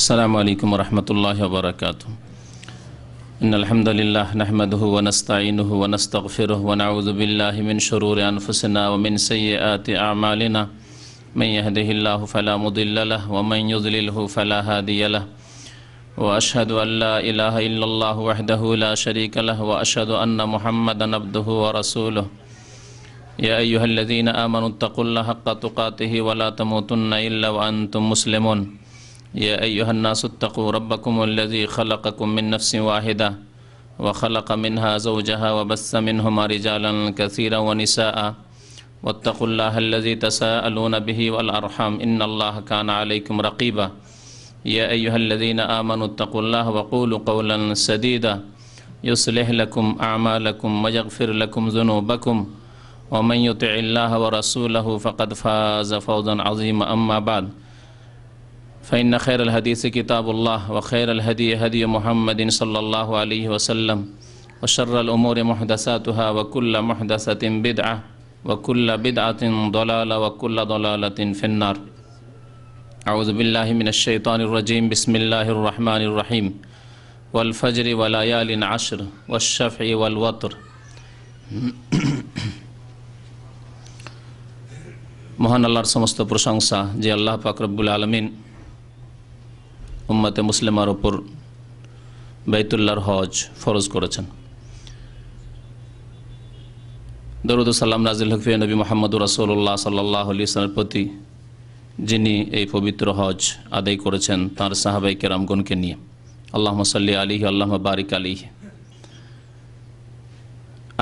السلام عليكم ورحمة الله وبركاته. إن الحمد لله نحمده ونستعينه ونستغفره ونعوذ بالله من شرور أنفسنا ومن سيئات أعمالنا من يهده الله فلا مضل له ومن يضلله فلا هادي له وأشهد أن لا إله إلا الله وحده لا شريك له وأشهد أن محمدا عبده ورسوله يا أيها الذين آمنوا اتقوا الله حق تقاته ولا تموتن إلا وأنتم مسلمون يا أيها الناس اتقوا ربكم الذي خلقكم من نفس واحدة وخلق منها زوجها وبث منهما رجالا كثيرا ونساء واتقوا الله الذي تساءلون به والأرحام إن الله كان عليكم رقيبا يا أيها الذين آمنوا اتقوا الله وقولوا قولا سديدا يصلح لكم أعمالكم ويغفر لكم ذنوبكم ومن يطع الله ورسوله فقد فاز فوزا عظيما أما بعد فإن خير الحديث كتاب الله وخير الهدي هدي محمد صلى الله عليه وسلم وشر الأمور محدثاتها وكل محدثة بدعة وكل بدعة ضلالة وكل ضلالة في النار. أعوذ بالله من الشيطان الرجيم. بسم الله الرحمن الرحيم. والفجر وليال عشر والشفع والوتر. মহান আল্লাহর সমস্ত প্রশংসা যে আল্লাহ পাক রব্বুল আলামিন উম্মতে মুসলিমার উপর বাইতুল্লাহর হজ ফরজ করেছেন। দরুদ ও সালাম নাজিল হোক নবী মুহাম্মদ রাসূলুল্লাহ সাল্লাল্লাহু আলাইহি ওয়াসাল্লামের প্রতি, যিনি এই পবিত্র হজ আদায় করেছেন তাঁর সাহাবায়ে কেরামগণকে নিয়ে। আল্লাহুম্মা সাল্লি আলাইহি আল্লাহুম্মা বারিক আলাইহি।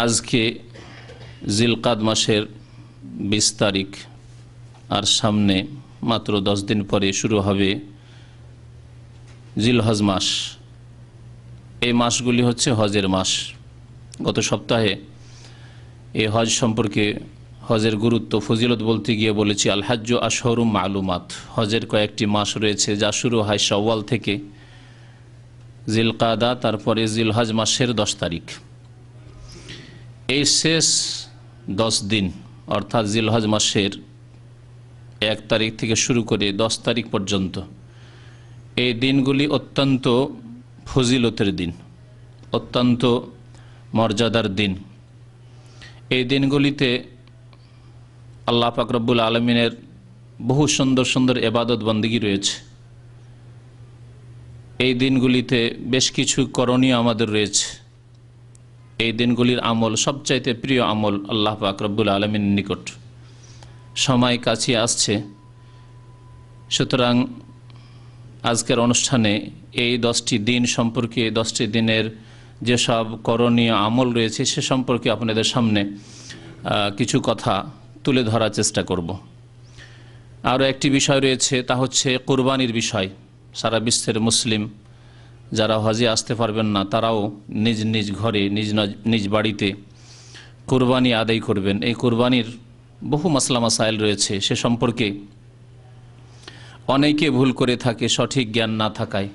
আজকে জিলকাদ মাসের 20 তারিখ, আর সামনে মাত্র 10 দিন পরে শুরু হবে জিলহজ মাস। এই মাসগুলি হচ্ছে হজের মাস। গত সপ্তাহে এই হজ সম্পর্কে হজের গুরুত্ব ফজিলত বলতে গিয়ে বলেছি আল হাজ্জু আশহুরুম মালুমাত। হজের কয়েকটি মাস রয়েছে যা শুরু হয় শাওয়াল থেকে, জিলকাদা, তারপরে জিলহজ মাসের 10 তারিখ। এই শেষ 10 দিন অর্থাৎ জিলহজ মাসের 1 তারিখ থেকে শুরু করে 10 তারিখ পর্যন্ত এই দিনগুলি অত্যন্ত ফজিলতের দিন, অত্যন্ত মর্যাদার দিন। এই দিনগুলিতে আল্লাহ পাক রব্বুল আলামিনের বহু সুন্দর সুন্দর ইবাদত বন্দেগী রয়েছে। এই দিনগুলিতে বেশ কিছু করণীয় আমাদের রয়েছে। এই দিনগুলির আমল সবচাইতে প্রিয় আমল আল্লাহ পাক রব্বুল আলামিনের নিকট। সময় কাছে আসছে, সুতরাং আজকের অনুষ্ঠানে এই 10টি দিন সম্পর্কে, 10টি দিনের যেসব করণীয় আমল রয়েছে সে সম্পর্কে আপনাদের সামনে কিছু কথা তুলে ধরার চেষ্টা করব। আরও একটি বিষয় রয়েছে, তা হচ্ছে কুরবানির বিষয়। সারা বিশ্বের মুসলিম যারা হজে আসতে পারবেন না তারাও নিজ নিজ ঘরে, নিজ বাড়িতে কুরবানি আদায় করবেন। এই কুরবানির বহু মাসলা মাসাইল রয়েছে, সে সম্পর্কে অনেকে ভুল করে থাকে সঠিক জ্ঞান না থাকায়।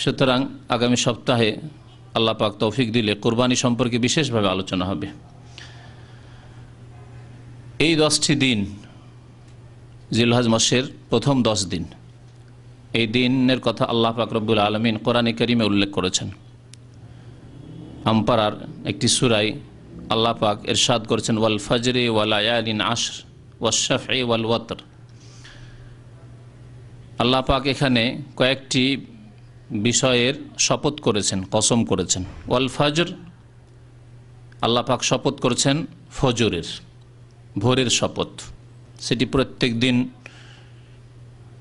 সুতরাং আগামী সপ্তাহে আল্লাহ পাক তৌফিক দিলে কুরবানি সম্পর্কে বিশেষভাবে আলোচনা হবে। এই 10টি দিন জিলহজ মাসের প্রথম 10 দিন, এই দিনের কথা আল্লাহ পাক রব্বুল আলামিন কোরআনে কারিমে উল্লেখ করেছেন। আম্পারার একটি সূরায় আল্লাহ পাক ইরশাদ করেছেন ওয়াল ফজরি ওয়া লায়ালিন আশর ওয়াশ শাফঈ ওয়াল ওয়াতর। আল্লাহ পাক এখানে কয়েকটি বিষয়ের শপথ করেছেন, কসম করেছেন। ওয়াল ফজর, আল্লাহ পাক শপথ করেছেন ফজরের, ভোরের শপথ। সেটি প্রত্যেক দিন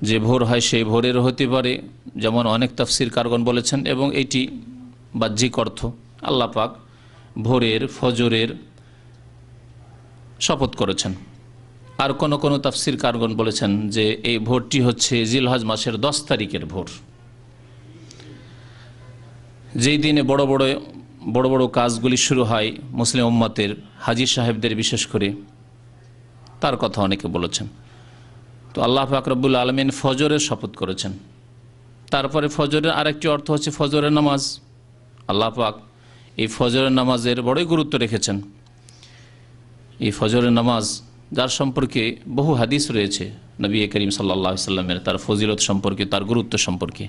যে ভোর হয় সেই ভোরের হতে পারে, যেমন অনেক তাফসীরকারগণ বলেছেন, এবং এটি বাহ্যিক অর্থ। আল্লাহ পাক ভোরের, ফজরের শপথ করেছেন। আর কোন কোন তাফসীরকারগণ বলেছেন যে এই ভোরটি হচ্ছে জিলহজ মাসের 10 তারিখের ভোর, যেই দিনে বড় বড় কাজগুলি শুরু হয় মুসলিম উম্মতের, হাজী সাহেবদের বিশেষ করে, তার কথা অনেকে বলেছেন। তো আল্লাহ পাক রব্বুল আলামিন ফজরের শপথ করেছেন। তারপরে ফজরের আরেকটি অর্থ হচ্ছে ফজরের নামাজ। আল্লাহ পাক এই ফজরের নামাজের বড়ই গুরুত্ব রেখেছেন। এই ফজরের নামাজ যার সম্পর্কে বহু হাদিস রয়েছে নবী করিম সাল্লাল্লাহু আলাইহি সাল্লামের, তার ফজিলত সম্পর্কে, তার গুরুত্ব সম্পর্কে।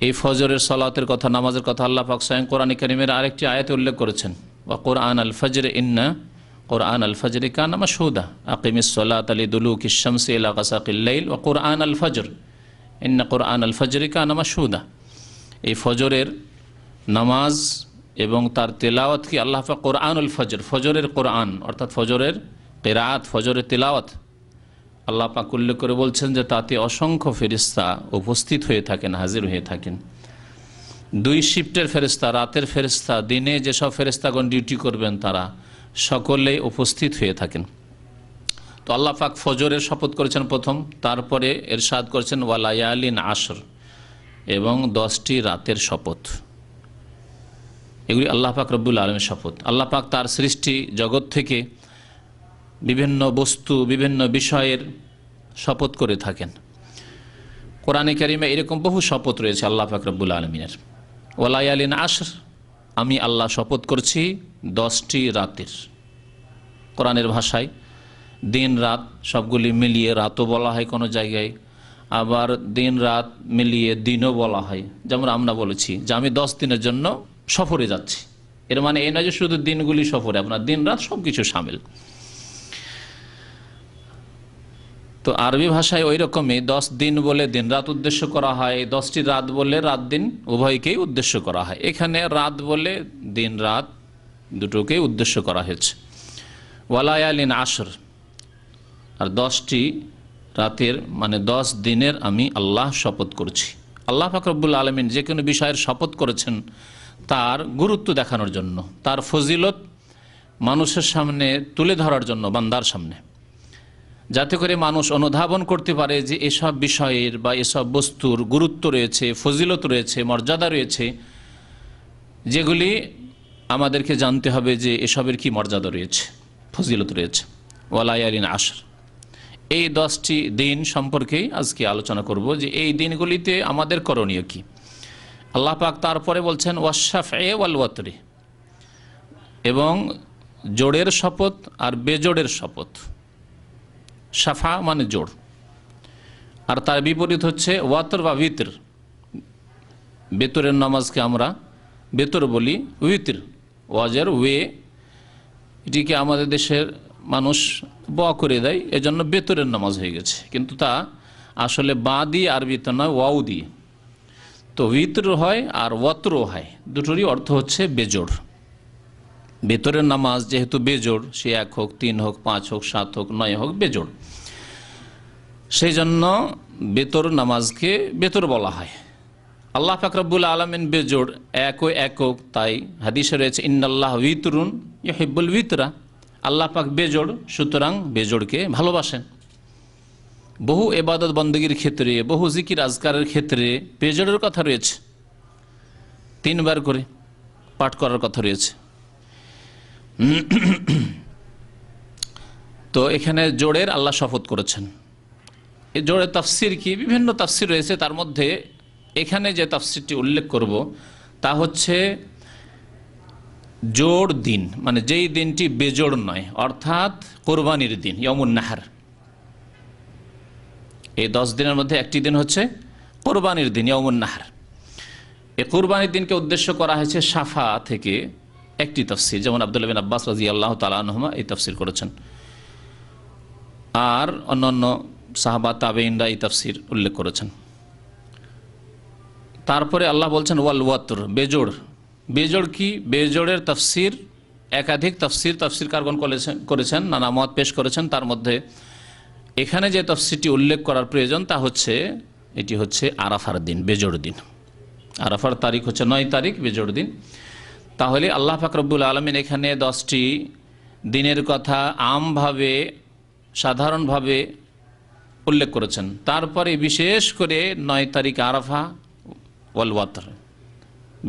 এই ফজরের সালাতের কথা, নামাজের কথা আল্লাহ পাক স্বয়ং কোরআন কারীমের আরেকটি আয়াতে উল্লেখ করেছেন, ওয়া কোরআন আল ফজর ইন্না কোরআন আল ফজর কানা মাশহুদা আকিমিস সালাতা লিদুলুকিশ শামসি ইলা গাসাকিল লাইল ওয়া কোরআন আল ফজর ইন্না কোরআন আল ফজর কানা মাশহুদা। এই ফজরের নামাজ এবং তার তেলাওয়াতকে আল্লাহ পাক কোরআনুল ফজর, ফজরের কোরআন অর্থাৎ ফজরের কিরাআত, ফজরের তেলাওয়াত আল্লাহ পাক উল্লেখ করে বলছেন যে তাতে অসংখ্য ফেরেশতা উপস্থিত হয়ে থাকেন, হাজির হয়ে থাকেন। দুই শিফটের ফেরেশতা, রাতের ফেরেশতা, দিনে যেসব ফেরেশতাগণ ডিউটি করবেন তারা সকলেই উপস্থিত হয়ে থাকেন। তো আল্লাহ পাক ফজরের শপথ করেছেন প্রথম, তারপরে ইরশাদ করেছেন ওয়ালায়ালিন আশর, এবং 10টি রাতের শপথ। এগুলি আল্লাহ পাক রব্বুল আলামিনের শপথ। আল্লাহ পাক তার সৃষ্টি জগৎ থেকে বিভিন্ন বস্তু, বিভিন্ন বিষয়ের শপথ করে থাকেন। কোরআনে কারিমে এরকম বহু শপথ রয়েছে আল্লাহ পাক রব্বুল আলামিনের। ওয়ালায়ালিন আশর, আমি আল্লাহ শপথ করছি 10টি রাতের। কোরআনের ভাষায় দিন রাত সবগুলি মিলিয়ে রাতও বলা হয় কোনো জায়গায়, আবার দিন রাত মিলিয়ে দিনও বলা হয়। যেমন আমরা বলেছি যে আমি 10 দিনের জন্য সফরে যাচ্ছি, এর মানে এই নয় যে শুধু দিনগুলি সফরে, আপনার দিন রাত সব কিছু সামিল। তো আরবি ভাষায় ওই রকমই 10 দিন বলে দিন রাত উদ্দেশ্য করা হয়, 10টি রাত বলে রাত দিন উভয়কেই উদ্দেশ্য করা হয়। এখানে রাত বলে দিন রাত দুটোকেই উদ্দেশ্য করা হয়েছে। ওয়ালায়ালিন আশর, আর 10টি রাতের মানে 10 দিনের আমি আল্লাহ শপথ করছি। আল্লাহ পাক রব্বুল আলামিন যে কোনো বিষয়ের শপথ করেছেন তার গুরুত্ব দেখানোর জন্য, তার ফজিলত মানুষের সামনে তুলে ধরার জন্য, বান্দার সামনে, যাতে করে মানুষ অনুধাবন করতে পারে যে এসব বিষয়ের বা এসব বস্তুর গুরুত্ব রয়েছে, ফজিলত রয়েছে, মর্যাদা রয়েছে, যেগুলি আমাদেরকে জানতে হবে যে এসবের কি মর্যাদা রয়েছে, ফজিলত রয়েছে। ওয়ালায়ালিন আশর, এই 10টি দিন সম্পর্কেই আজকে আলোচনা করব যে এই দিনগুলিতে আমাদের করণীয় কি। আল্লাহ পাক তারপরে বলছেন ওয়াশফায়ে ওয়াল ওয়াতরি, এবং জোড়ের শপথ আর বেজোড়ের শপথ। শাফা মানে জোড়, আর তার বিপরীত হচ্ছে ওয়াতর বা উইতর। বেতরের নামাজকে আমরা বেতর বলি, উইতর ওয়াজের ওয়ে, এটিকে আমাদের দেশের মানুষ ব করে দেয়, এজন্য বেতরের নামাজ হয়ে গেছে, কিন্তু তা আসলে বা দিয়ে আরবিতে নয়, ওয়াও দিয়ে। তো উইতর হয় আর ওয়াতর হয়, দুটোরই অর্থ হচ্ছে বেজোড়। বেতরের নামাজ যেহেতু বেজোড়, সে 1 হোক, 3 হোক, 5 হোক, 7 হোক, 9 হোক, বেজোড়, সেই জন্য বেতর নামাজকে বেতর বলা হয়। আল্লাহ পাক রব্বুল আলামিন বেজোড়, একক, তাই হাদিসে রয়েছে ইন্নাল্লাহ উইতরুন ইউহিব্বুল উইতরা, আল্লাহ পাক বেজোড়, সুতরাং বেজোড়কে ভালোবাসেন। বহু ইবাদত বন্দেগীর ক্ষেত্রে, বহু জিকির আজকারের ক্ষেত্রে বেজোড়ের কথা রয়েছে, 3 বার করে পাঠ করার কথা রয়েছে। তো এখানে জোড়ের আল্লাহ শপথ করেছেন। এই জোড়ের তাফসির কি, বিভিন্ন তাফসির রয়েছে, তার মধ্যে এখানে যে তাফসিরটি উল্লেখ করব তা হচ্ছে জোড় দিন, মানে যেই দিনটি বেজোড় নয়, অর্থাৎ কোরবানির দিন, ইয়ামুন নাহার। এই 10 দিনের মধ্যে একটি দিন হচ্ছে কোরবানির দিন, ইয়ামুন নাহার। এই কোরবানির দিনকে উদ্দেশ্য করা হয়েছে শাফা থেকে একটি তাফসির, যেমন আব্দুল্লাহ বিন আব্বাস রাদিয়াল্লাহু তাআলা আনহুমা এই তাফসির করেছেন, আর অন্যান্য সাহাবা তাবেঈনরা এই তাফসির উল্লেখ করেছেন। তারপরে আল্লাহ বলছেন ওয়াল ওয়াতর, বেজোড়। বেজোড় কি? বেজোড়ের তাফসির একাধিক তাফসিরকারগণ করেছেন, নানা মত পেশ করেছেন। তার মধ্যে এখানে যে তাফসিরটি উল্লেখ করার প্রয়োজন তা হচ্ছে এটি হচ্ছে আরাফার দিন, বেজোড় দিন। আরাফার তারিখ হচ্ছে 9 তারিখ, বেজোড় দিন। তাহলে আল্লাহ পাক রব্বুল আলামিন এখানে 10টি দিনের কথা আমভাবে, সাধারণভাবে উল্লেখ করেছেন। তারপরে বিশেষ করে 9 তারিখ আরাফা, ওয়াল ওয়াতর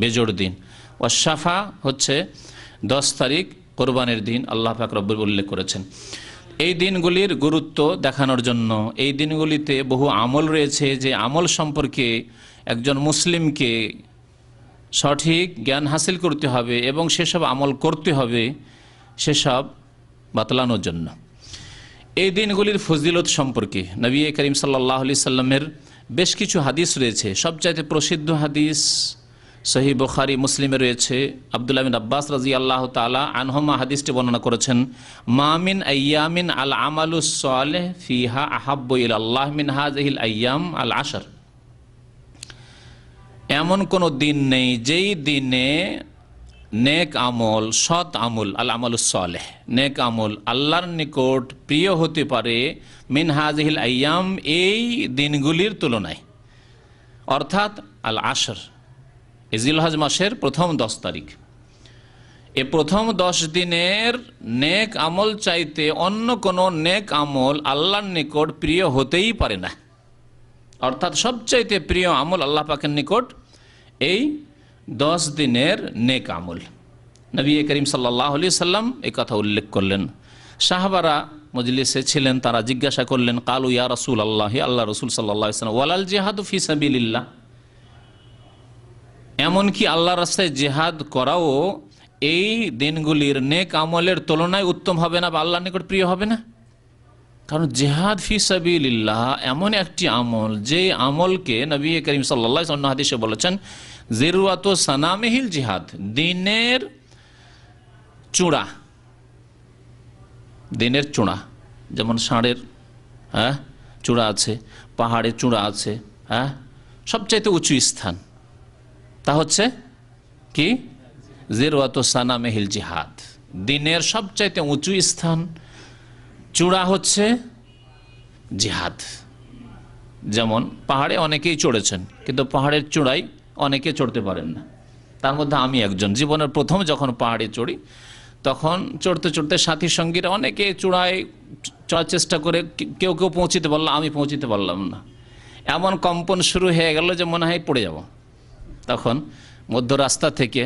বেজোড় দিন, ওয়াশফা হচ্ছে 10 তারিখ কোরবানির দিন আল্লাহ পাক রব্বুল উল্লেখ করেছেন। এই দিনগুলির গুরুত্ব দেখানোর জন্য, এই দিনগুলিতে বহু আমল রয়েছে, যে আমল সম্পর্কে একজন মুসলিমকে সঠিক জ্ঞান হাসিল করতে হবে এবং সেসব আমল করতে হবে, সেসব বাতলানোর জন্য। এই দিনগুলির ফজিলত সম্পর্কে নবী করিম সাল্লাল্লাহু আলাইহি সাল্লামের বেশ কিছু হাদিস রয়েছে। সবচাইতে প্রসিদ্ধ হাদিস সহিহ বুখারী মুসলিমে রয়েছে। আব্দুল্লাহ বিন আব্বাস রাদিয়াল্লাহু তাআলা আনহুমা হাদিসটি বর্ণনা করেছেন, মা মিন আইয়ামিন আল আমালুস সালেহ ফিহা আহাব্বু ইলাল্লাহ মিন হাযিহিল আইয়াম আল আশর। এমন কোনো দিন নেই যেই দিনে নেক আমল, সৎ আমল, আল আমালুস সালেহ, নেক আমল আল্লাহর নিকট প্রিয় হতে পারে মিন হাযিহিল আইয়াম, এই দিনগুলির তুলনায়। অর্থাৎ আল আশর, জিলহজ মাসের প্রথম 10 তারিখ, এ প্রথম 10 দিনের নেক আমল চাইতে অন্য কোনো নেক আমল আল্লাহর নিকট প্রিয় হতেই পারে না। অর্থাৎ সবচাইতে প্রিয় আমল আল্লাহ পাকের নিকট এই 10 দিনের নেক আমল। নবী করিম সাল্লাল্লাহু আলাইহি সাল্লাম এই কথা উল্লেখ করলেন। সাহাবারা মজলিসে ছিলেন, তারা জিজ্ঞাসা করলেন, কালু ইয়া রাসূলুল্লাহ, আল্লাহ রাসূল সাল্লাল্লাহু আলাইহি সাল্লাম, ওয়ালাল জিহাদু ফি সাবিলিল্লাহ, এমনকি আল্লাহর রাস্তায় জিহাদ করাও এই দিনগুলির নেক আমলের তুলনায় উত্তম হবে না বা আল্লাহর নিকট প্রিয় হবে না? কারণ জিহাদ ফি সাবিলিল্লাহ এমন একটি আমল, যে আমলকে নবী করিম সাল্লাল্লাহু আলাইহি ওয়াসাল্লাম হাদিসে বলেছেন জিরওয়াতু সানামিহিল জিহাদ, দিনের চূড়া, দিনের চূড়া, যেমন ষাঁড়ের চূড়া আছে, পাহাড়ের চূড়া আছে, সবচাইতে উঁচু স্থান তা হচ্ছে কি? জিরওয়াতু সানামিহিল জিহাদ, দিনের সবচাইতে উঁচু স্থান, চূড়া হচ্ছে জিহাদ। যেমন পাহাড়ে অনেকেই চড়েছেন, কিন্তু পাহাড়ের চূড়ায় অনেকে চড়তে পারেন না, তার মধ্যে আমি একজন। জীবনের প্রথম যখন পাহাড়ে চড়ি, তখন চড়তে চড়তে সাথী সঙ্গীরা অনেকে চূড়ায় চড়ার চেষ্টা করে, কেউ কেউ পৌঁছিতে পারলো, আমি পৌঁছিতে পারলাম না। এমন কম্পন শুরু হয়ে গেল যে মনে হয় পড়ে যাব। তখন মধ্য রাস্তা থেকে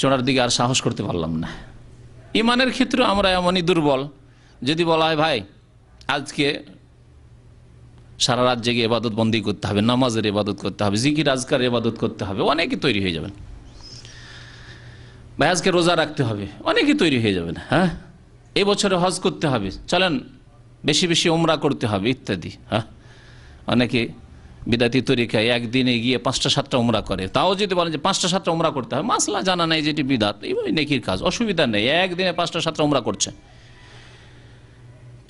চড়ার দিকে আর সাহস করতে পারলাম না। ইমানের ক্ষেত্রে আমরা এমনই দুর্বল। যদি বলা হয় ভাই আজকে সারা রাত জেগে ইবাদত বন্দি করতে হবে, নামাজের ইবাদত করতে হবে, জিকির আজকার ইবাদত করতে হবে, অনেকে তৈরি হয়ে যাবেন। ভাই আজকে রোজা রাখতে হবে, অনেকে তৈরি হয়ে যাবেন। এই বছরে হজ করতে হবে, চলেন বেশি বেশি উমরা করতে হবে ইত্যাদি। অনেকে বিদাতি তরিকায় একদিনে গিয়ে 5টা-7টা উমরা করে। তাও যদি বলেন যে 5টা-7টা উমরা করতে হবে, মাসলা জানা নাই যেটি বিদাত, এই নেকির কাজ, অসুবিধা নেই, একদিনে 5টা-7টা উমরা করছে।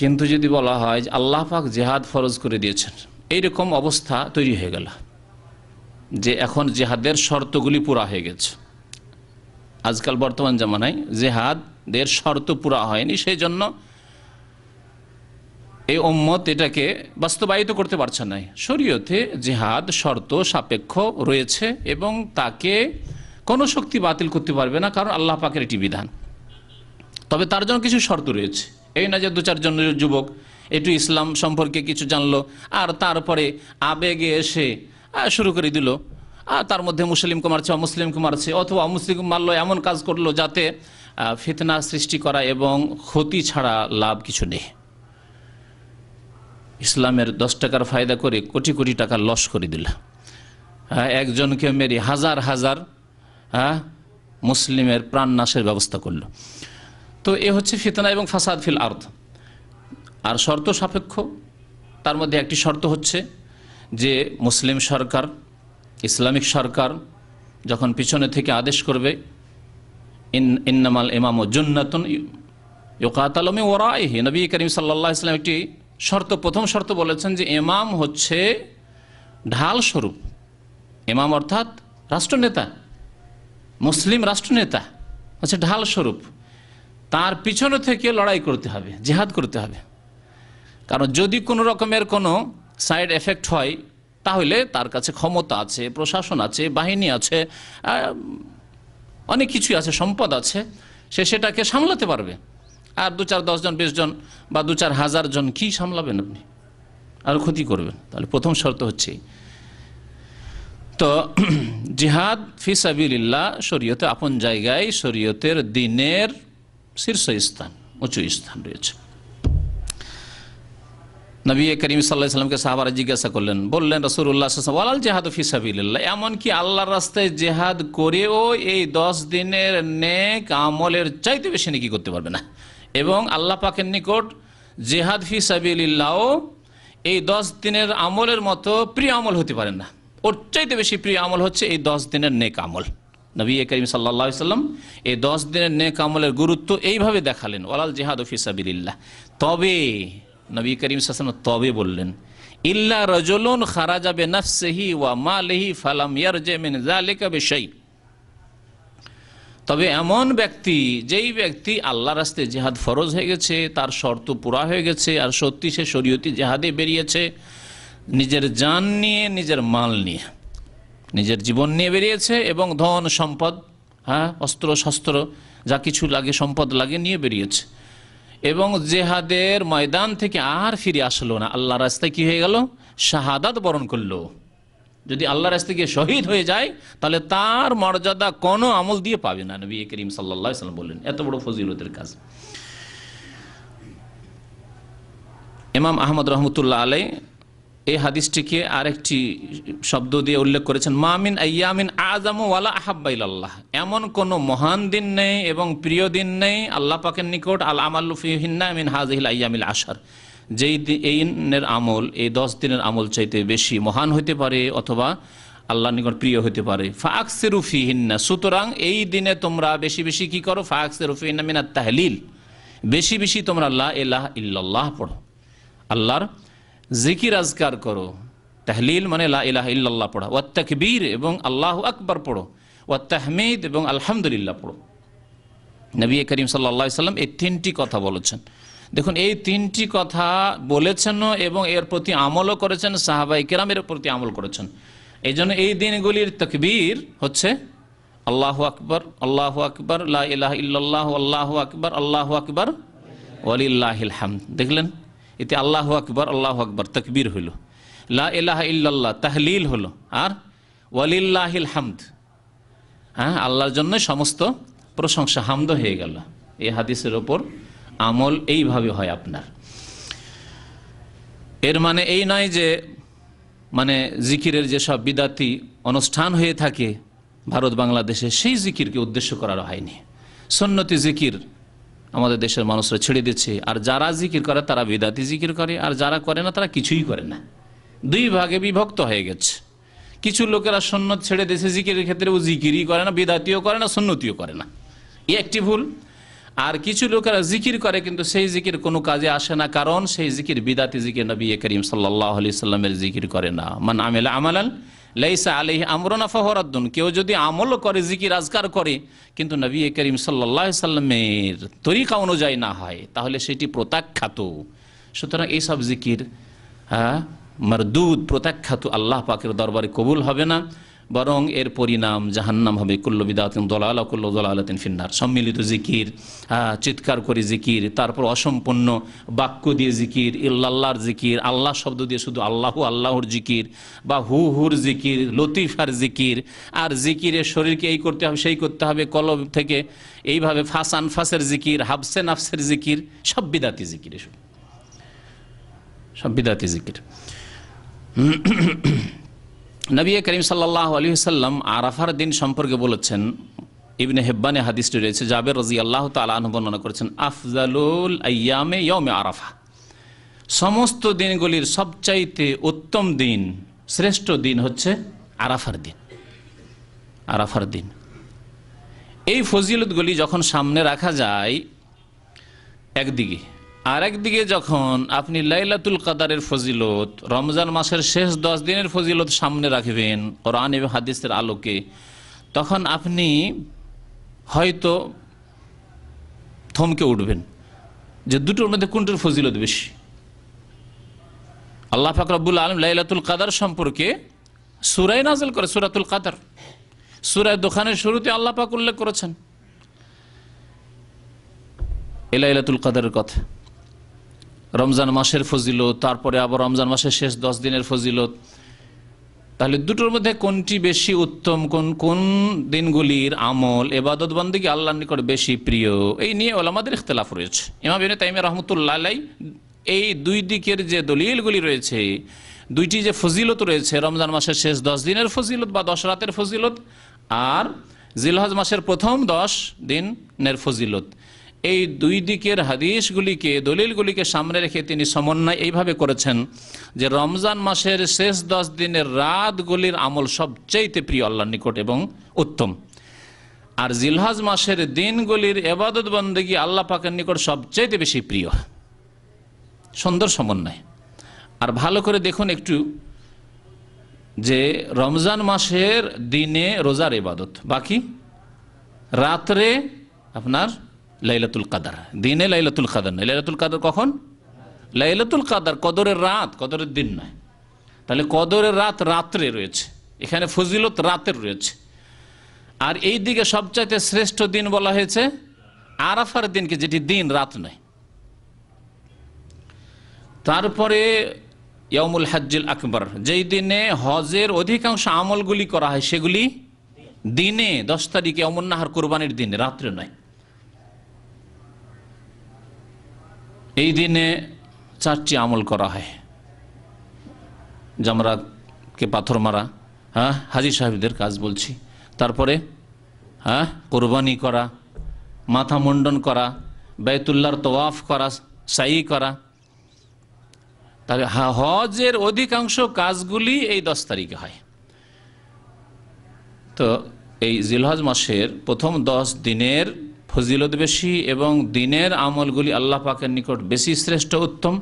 কিন্তু যদি বলা হয় যে আল্লাহ পাক জিহাদ ফরজ করে দিয়েছেন, এইরকম অবস্থা তৈরি হয়ে গেল যে এখন জিহাদের শর্তগুলি পুরা হয়ে গেছে। আজকাল বর্তমান জামানায় জিহাদের শর্ত পুরা হয়নি, সেই জন্য এই উম্মত এটাকে বাস্তবায়িত করতে পারছে না। শরীয়তে জিহাদ শর্ত সাপেক্ষ রয়েছে এবং তাকে কোনো শক্তি বাতিল করতে পারবে না, কারণ আল্লাহ পাকের এটি বিধান। তবে তার জন্য কিছু শর্ত রয়েছে। এই না যে 2-4 জন যুবক একটু ইসলাম সম্পর্কে কিছু জানলো আর তারপরে আবেগে এসে শুরু করে দিল, আর তার মধ্যে মুসলিমকে মারছে, অমুসলিমকে মারছে, অথবা অমুসলিম মারলো, এমন কাজ করলো যাতে ফিতনা সৃষ্টি করা এবং ক্ষতি ছাড়া লাভ কিছু নেই। ইসলামের 10 টাকার ফায়দা করে কোটি কোটি টাকা লস করে দিল। একজনকে মেরে হাজার হাজার মুসলিমের প্রাণ নাশের ব্যবস্থা করলো। তো এ হচ্ছে ফিতনা এবং ফাসাদ ফিল আরদ। আর শর্ত সাপেক্ষ, তার মধ্যে একটি শর্ত হচ্ছে যে মুসলিম সরকার, ইসলামিক সরকার যখন পিছনে থেকে আদেশ করবে, ইন্নামাল ইমামু জুন্নাতুন ইউকাতালু মিন ওয়ারাইহি, নবী করিম সাল্লাল্লাহু আলাইহি ওয়াসাল্লাম একটি শর্ত, প্রথম শর্ত বলেছেন যে ইমাম হচ্ছে ঢাল স্বরূপ। ইমাম অর্থাৎ রাষ্ট্রনেতা, মুসলিম রাষ্ট্রনেতা হচ্ছে ঢাল স্বরূপ, তার পিছনে থেকে লড়াই করতে হবে, জিহাদ করতে হবে। কারণ যদি কোনো রকমের কোনো সাইড এফেক্ট হয়, তাহলে তার কাছে ক্ষমতা আছে, প্রশাসন আছে, বাহিনী আছে, অনেক কিছুই আছে, সম্পদ আছে, সে সেটাকে সামলাতে পারবে। আর 2-4, 10 জন, 20 জন বা 2-4 হাজার জন কি সামলাবেন আপনি? আর ক্ষতি করবেন। তাহলে প্রথম শর্ত হচ্ছে তো জিহাদ ফি সাবিলিল্লাহ শরীয়তে আপন জায়গায়, শরীয়তের দিনের শীর্ষস্থান, উঁচু স্থান রয়েছে। নবী করিম সাল্লাল্লাহু আলাইহি ওয়াসাল্লামকে সাহাবারা জিজ্ঞাসা করলেন, বললেন রাসূলুল্লাহ সাল্লাল্লাহু আলাইহি ওয়াসাল্লাম, ওয়ালাল জিহাদু ফি সাবিলিল্লাহ, এমনকি আল্লাহর রাস্তায় জিহাদ করেও এই 10 দিনের নেক আমলের চাইতে বেশি নেকি করতে পারবে না, এবং আল্লাহ পাকের নিকট জিহাদ ফি সাবিলিল্লাহ এই 10 দিনের আমলের মতো প্রিয় আমল হতে পারে না। ওর চাইতে বেশি প্রিয় আমল হচ্ছে এই 10 দিনের নেক আমল। নবী করিম সাল্লাল্লাহু আলাইহি সাল্লাম এই 10 দিনের নেক আমলের গুরুত্ব এইভাবে দেখালেন, ওয়ালাল জিহাদু ফি সাবিলিল্লাহ। তবে নবী করিম সাল্লাল্লাহু আলাইহি ওয়াসাল্লাম তবে বললেন, ইল্লা রাজুলুন খারাজা বিনাফসিহি ওয়া মালিহি ফালাম ইয়ারজি মিন যালিকা বিশাই। তবে এমন ব্যক্তি, যেই ব্যক্তি আল্লাহর রাস্তায় জিহাদ ফরজ হয়ে গেছে, তার শর্ত পুরা হয়ে গেছে, আর সত্যি সে শরীয়তি জিহাদে বেরিয়েছে, নিজের জান নিয়ে, নিজের মাল নিয়ে, নিজের জীবন নিয়ে বেরিয়েছে এবং ধন সম্পদ, অস্ত্র শস্ত্র যা কিছু লাগে, সম্পদ লাগে নিয়ে বেরিয়েছে, এবং জেহাদের ময়দান থেকে আর ফিরে আসলো না, আল্লাহর রাস্তায় কি হয়ে গেল, শাহাদাত বরণ করলো। যদি আল্লাহর রাস্তায় গিয়ে শহীদ হয়ে যায় তাহলে তার মর্যাদা কোনো আমল দিয়ে পাবে না। নবী করিম সাল্লাল্লাহু আলাইহি সাল্লাম বললেন, এত বড় ফজিলতের কাজ। ইমাম আহমদ রহমতুল্লাহ আলাইহি এই হাদিসটিকে আরেকটি শব্দ দিয়ে উল্লেখ করেছেন, মামিন আইয়ামিন আযামু ওয়ালা আহাব্বা ইলাল্লাহ। এমন কোন মহান দিন নেই এবং প্রিয় দিন নেই আল্লাহ পাকের নিকট, আল আমালু ফিহিন্না মিন হাযিহিল আইয়ামিল আশর, যেই দিনের আমল এই 10 দিনের আমল চাইতে বেশি মহান হতে পারে অথবা আল্লাহর নিকট প্রিয় হতে পারে। ফাআকসিরু ফিহিন্না, সুতরাং এই দিনে তোমরা বেশি বেশি কি করো, ফাআকসিরু ফিহিন্না মিনাত তাহলিল, বেশি বেশি তোমরা লা ইলাহা ইল্লাল্লাহ পড়ো, আল্লাহর জিকির আজকার করো। তাহলিল মানে লা ইলাহা ইল্লাল্লাহ পড়া, ওয়াত তাকবীর এবং আল্লাহু আকবার পড়ো, ওয়াত তাহমিদ এবং আলহামদুলিল্লাহ পড়ো। নবী করিম সাল্লাল্লাহু আলাইহি সাল্লাম এই 3টি কথা বলেছেন। দেখুন, এই 3টি কথা বলেছেন এবং এর প্রতি আমলও করেছেন, সাহাবায়ে কেরামের প্রতি আমল করেছেন। এই জন্য এই দিনগুলির তাকবীর হচ্ছে আল্লাহু আকবার, আল্লাহু আকবার, লা ইলাহা ইল্লাল্লাহ, আল্লাহু আকবার, আল্লাহু আকবার, ওয়ালিল্লাহিল হামদ। দেখলেন, এতে আল্লাহু আকবার, আল্লাহু আকবার তাকবীর হলো, লা ইলাহা ইল্লাল্লাহ তাহলিল হলো, আর ওয়ালিল্লাহিল হামদ, আল্লাহর জন্য সমস্ত প্রশংসা, হামদ হয়ে গেল। এই হাদিসের ওপর আমল এইভাবে হয় আপনার। এর মানে এই নয় যে মানে জিকিরের যেসব বিদাতি অনুষ্ঠান হয়ে থাকে ভারত বাংলাদেশে, সেই জিকিরকে উদ্দেশ্য করার হয়নি। সুন্নতি জিকির আমাদের দেশের মানুষরা ছেড়ে দিচ্ছে, আর যারা জিকির করে তারা বিদাতি জিকির করে, আর যারা করে না তারা কিছুই করে না। 2 ভাগে বিভক্ত হয়ে গেছে। কিছু লোকেরা সুন্নত ছেড়ে দিয়েছে, জিকিরের ক্ষেত্রে ও জিকিরই করে না, বিদাতিও করে না, সুন্নতিও করে না, এই একটি ভুল। আর কিছু লোকেরা জিকির করে কিন্তু সেই জিকির কোনো কাজে আসে না, কারণ সেই জিকির বিদাতি জিকির, নবী করিম সাল্লাল্লাহু আলাইহি সাল্লামের জিকির করে না। মান আমিলা আমালান লাইসা আলাইহি আমরুনা ফাহুয়া রাদ্দুন, কেউ যদি আমল করে, জিকির আজকার করে, কিন্তু নবী করিম সাল্লাল্লাহু আলাইহি সাল্লামের তরিকা অনুযায়ী না হয়, তাহলে সেটি প্রত্যাখ্যাত। সুতরাং এইসব জিকির মারদুদ, প্রত্যাখ্যাত, আল্লাহ পাকের দরবারে কবুল হবে না, বরং এর পরিণাম জাহান্নাম হবে। কুল্লু বিদাতিন দালালা কুল্লু দালালাতিন ফিন্নার। সম্মিলিত জিকির, চিৎকার করে জিকির, তারপর অসম্পূর্ণ বাক্য দিয়ে জিকির, ইল্লাল্লাহর জিকির, আল্লাহ শব্দ দিয়ে শুধু আল্লাহু আল্লাহর জিকির, বা হু হুর জিকির, লতিফার জিকির, আর জিকিরের শরীরকে এই করতে হবে সেই করতে হবে, কলব থেকে এইভাবে ফাস আনফাসের জিকির, হাবসে নাফসের জিকির, সব বিদাতি জিকির, সব বিদাতি জিকির। নবী করিম সাল্লাল্লাহু আলাইহি ওয়াসাল্লাম আরাফার দিন সম্পর্কে বলেছেন, ইবনে হিব্বানে হাদিসটি রয়েছে, জাবের রাদিয়াল্লাহু তাআলা আনহু বর্ণনা করেছেন, আফজালুল আইয়ামে ইয়াউমে আরাফা, সমস্ত দিনগুলির সবচাইতে উত্তম দিন, শ্রেষ্ঠ দিন হচ্ছে আরাফার দিন। আরাফার দিন, এই ফজিলতগুলি যখন সামনে রাখা যায় একদিকে, আর একদিকে যখন আপনি লাইলাতুল কদরের ফজিলত, রমজান মাসের শেষ 10 দিনের ফজিলত সামনে রাখবেন কোরআন এবং হাদিসের আলোকে, তখন আপনি হয়তো থমকে উঠবেন যে দুটোর মধ্যে কোনটার ফজিলত বেশি। আল্লাহ পাক রব্বুল আলামিন লাইলাতুল কদর সম্পর্কে সূরা নাযিল করে, সূরাতুল কদর, সূরা দুখানের শুরুতে আল্লাহ পাক উল্লেখ করেছেন এই লাইলাতুল কদরের কথা। রমজান মাসের ফজিলত, তারপরে আবার রমজান মাসের শেষ 10 দিনের ফজিলত। তাহলে দুটোর মধ্যে কোনটি বেশি উত্তম, কোন দিনগুলির আমল ইবাদত বন্দেগী আল্লাহর নিকট বেশি প্রিয়, এই নিয়ে উলামাদের ইখতিলাফ রয়েছে। ইমাম ইবনে তাইমিয়া রাহমাতুল্লাহ আলাইহি এই দুই দিকের যে দলিলগুলি রয়েছে, দুইটি যে ফজিলত রয়েছে, রমজান মাসের শেষ 10 দিনের ফজিলত বা 10 রাতের ফজিলত, আর জিলহজ মাসের প্রথম 10 দিনের ফজিলত, এই দুই দিকের হাদিসগুলিকে, দলিলগুলিকে সামনে রেখে তিনি সমন্বয় এইভাবে করেছেন যে রমজান মাসের শেষ 10 দিনের রাতগুলির আমল সবচেয়ে প্রিয় আল্লাহর নিকট এবং উত্তম, আর জিলহজ মাসের দিনগুলির ইবাদত বন্দেগী আল্লাহ পাকের নিকট সবচেয়ে বেশি প্রিয়। সুন্দর সমন্বয়। আর ভালো করে দেখুন একটু যে রমজান মাসের দিনে রোজার ইবাদত, বাকি রাত্রে আপনার লাইলাতুল কাদার, দিনে লাইলাতুল কাদার নয়। লাইলাতুল কাদার কখন? লাইলাতুল কাদার কদরের রাত, কদরের দিন নয়। তাহলে কদরের রাত রাত্রে রয়েছে, এখানে ফজিলত রাতের রয়েছে। আর এই দিকে সবচাইতে শ্রেষ্ঠ দিন বলা হয়েছে আরাফার দিনকে, যেটি দিন, রাত নয়। তারপরে ইয়াউমুল হজ্জুল আকবর, যেই দিনে হজের অধিকাংশ আমলগুলি করা হয় সেগুলি দিনে, 10 তারিখে ইয়াউমুন নাহর, কুরবানির দিনে, রাত্রে নয়। এই দিনে 4টি আমল করা হয়। জামরাকে পাথর মারা, হাজী সাহেবদের কাজ বলছি। তারপরে কোরবানি করা, মাথা মুন্ডন করা, বাইতুল্লাহর তওয়াফ করা, সাই করা। তাহলে হজের অধিকাংশ কাজগুলি এই 10 তারিখে হয়। তো এই জিলহজ মাসের প্রথম 10 দিনের ফজিলত বেশি এবং দিনের আমলগুলি আল্লাহ পাকের নিকট বেশি শ্রেষ্ঠ, উত্তম।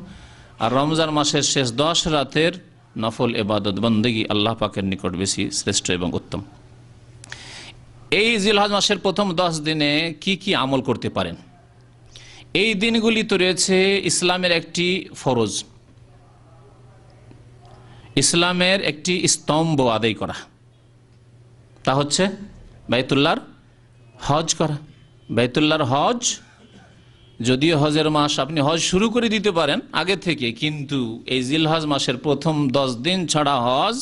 আর রমজান মাসের শেষ 10 রাতের নফল ইবাদত বন্দেগী আল্লাহ পাকের নিকট বেশি শ্রেষ্ঠ এবং উত্তম। এই জিলহজ মাসের প্রথম 10 দিনে কি কি আমল করতে পারেন? এই দিনগুলি তো রয়েছে ইসলামের একটি ফরজ, ইসলামের একটি স্তম্ভ আদায় করা, তা হচ্ছে বাইতুল্লাহর হজ করা। বাইতুল্লাহর হজ, যদিও হজের মাস, আপনি হজ শুরু করে দিতে পারেন আগে থেকে, কিন্তু এই জিলহজ মাসের প্রথম 10 দিন ছাড়া হজ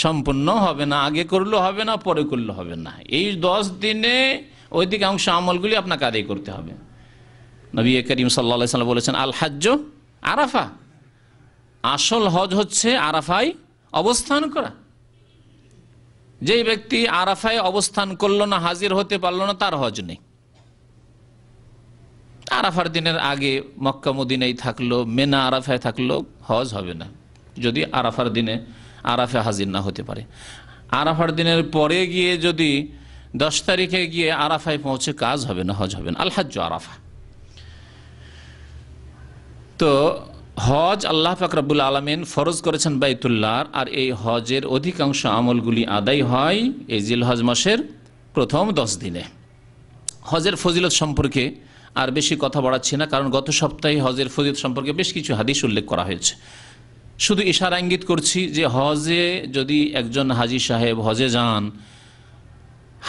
সম্পূর্ণ হবে না। আগে করলেও হবে না, পরে করলেও হবে না। এই 10 দিনে অধিকাংশ আমলগুলি আপনাকে আদায় করতে হবে। নবী করিম সাল্লাল্লাহু আলাইহি ওয়াসাল্লাম বলেছেন, আল হজ্জ আরাফা, আসল হজ হচ্ছে আরাফায় অবস্থান করা। যেই ব্যক্তি আরাফায় অবস্থান করলো না, হাজির হতে পারলো না, তার হজ নেই। আরাফার দিনের আগে মক্কা মদিনায় থাকলো, মেনা আরাফায় থাকলো, হজ হবে না যদি আরাফার দিনে আরাফে হাজির না হতে পারে। আরাফার দিনের পরে গিয়ে যদি 10 তারিখে গিয়ে আরাফায় পৌঁছে, কাজ হবে না, হজ হবে না। আল হজ্জ আরাফা। তো হজ আল্লাহ পাক রব্বুল আলামিন ফরজ করেছেন বাইতুল্লাহর, আর এই হজের অধিকাংশ আমলগুলি আদায় হয় এই জিলহজ মাসের প্রথম 10 দিনে। হজের ফজিলত সম্পর্কে আর বেশি কথা বাড়াচ্ছি না, কারণ গত সপ্তাহে হজের ফজিলত সম্পর্কে বেশ কিছু হাদিস উল্লেখ করা হয়েছে। শুধু ইশারা ইঙ্গিত করছি যে হজে যদি একজন হাজী সাহেব হজে যান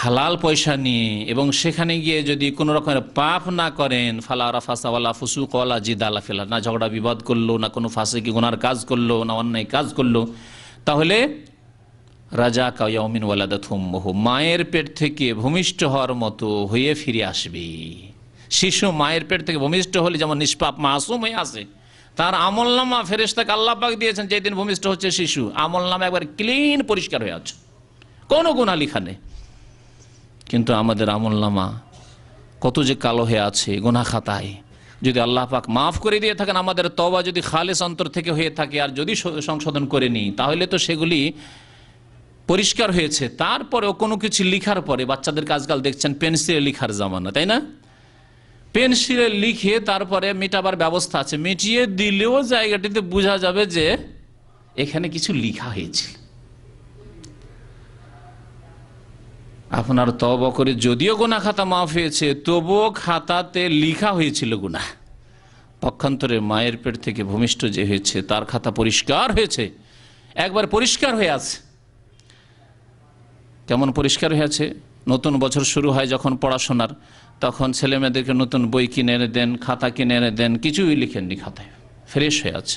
হালাল পয়সা নিয়ে, এবং সেখানে গিয়ে যদি কোনো রকমের পাপ না করেন, ফালা রাফাসা ওয়ালা ফুসুক ওয়ালা জিদালা ফিলা, না ঝগড়া বিবাদ করলো, না কোনো ফাসিকি গুনার কাজ করলো, না অন্যায় কাজ করলো, তাহলে রাজা কায়াউমিন ওয়ালাদাত উম্মুহু, মায়ের পেট থেকে ভূমিষ্ঠ হওয়ার মতো হয়ে ফিরে আসবে। শিশু মায়ের পেট থেকে ভূমিষ্ঠ হলে যেমন নিষ্পাপ মাসুম হয়ে আসে, তার আমলনামা ফেরেশতাকে আল্লাহ পাক দিয়েছেন, যেদিন ভূমিষ্ঠ হচ্ছে শিশু, আমলনামা একবার ক্লিন, পরিষ্কার হয়ে আছে, কোনো গুনাহ লেখা নেই। কিন্তু আমাদের আমলনামা কত যে কালো হয়ে আছে গুনাহ খাতায়। যদি আল্লাহ পাক মাফ করে দিয়ে থাকেন, আমাদের তওবা যদি খালেস অন্তর থেকে হয়ে থাকে, আর যদি সংশোধন করে নিই, তাহলে তো সেগুলি পরিষ্কার হয়েছে। তারপরেও কোনো কিছু লিখার পরে, বাচ্চাদেরকে আজকাল দেখছেন পেন্সিলে লিখার জামানা, তাই না? পেন্সিলে লিখে তারপরে মেটাবার ব্যবস্থা আছে, মিটিয়ে দিলেও জায়গাটিতে বোঝা যাবে যে এখানে কিছু লিখা হয়েছে। আপনার তওবা করে যদিও গুনাহ খাতা মাফ হয়েছে, তবুও খাতাতে লিখা হয়েছিল গুনাহ। পক্ষান্তরে মায়ের পেট থেকে ভূমিষ্ঠ যে হয়েছে, তার খাতা পরিষ্কার হয়েছে, একবার পরিষ্কার হয়ে আছে। কেমন পরিষ্কার হয়ে আছে? নতুন বছর শুরু হয় যখন পড়াশোনার, তখন ছেলে মেয়েদেরকে নতুন বই কিনে এনে দেন, খাতা কিনে এনে দেন, কিছুই লিখেননি খাতায়, ফ্রেশ হয়ে আছে।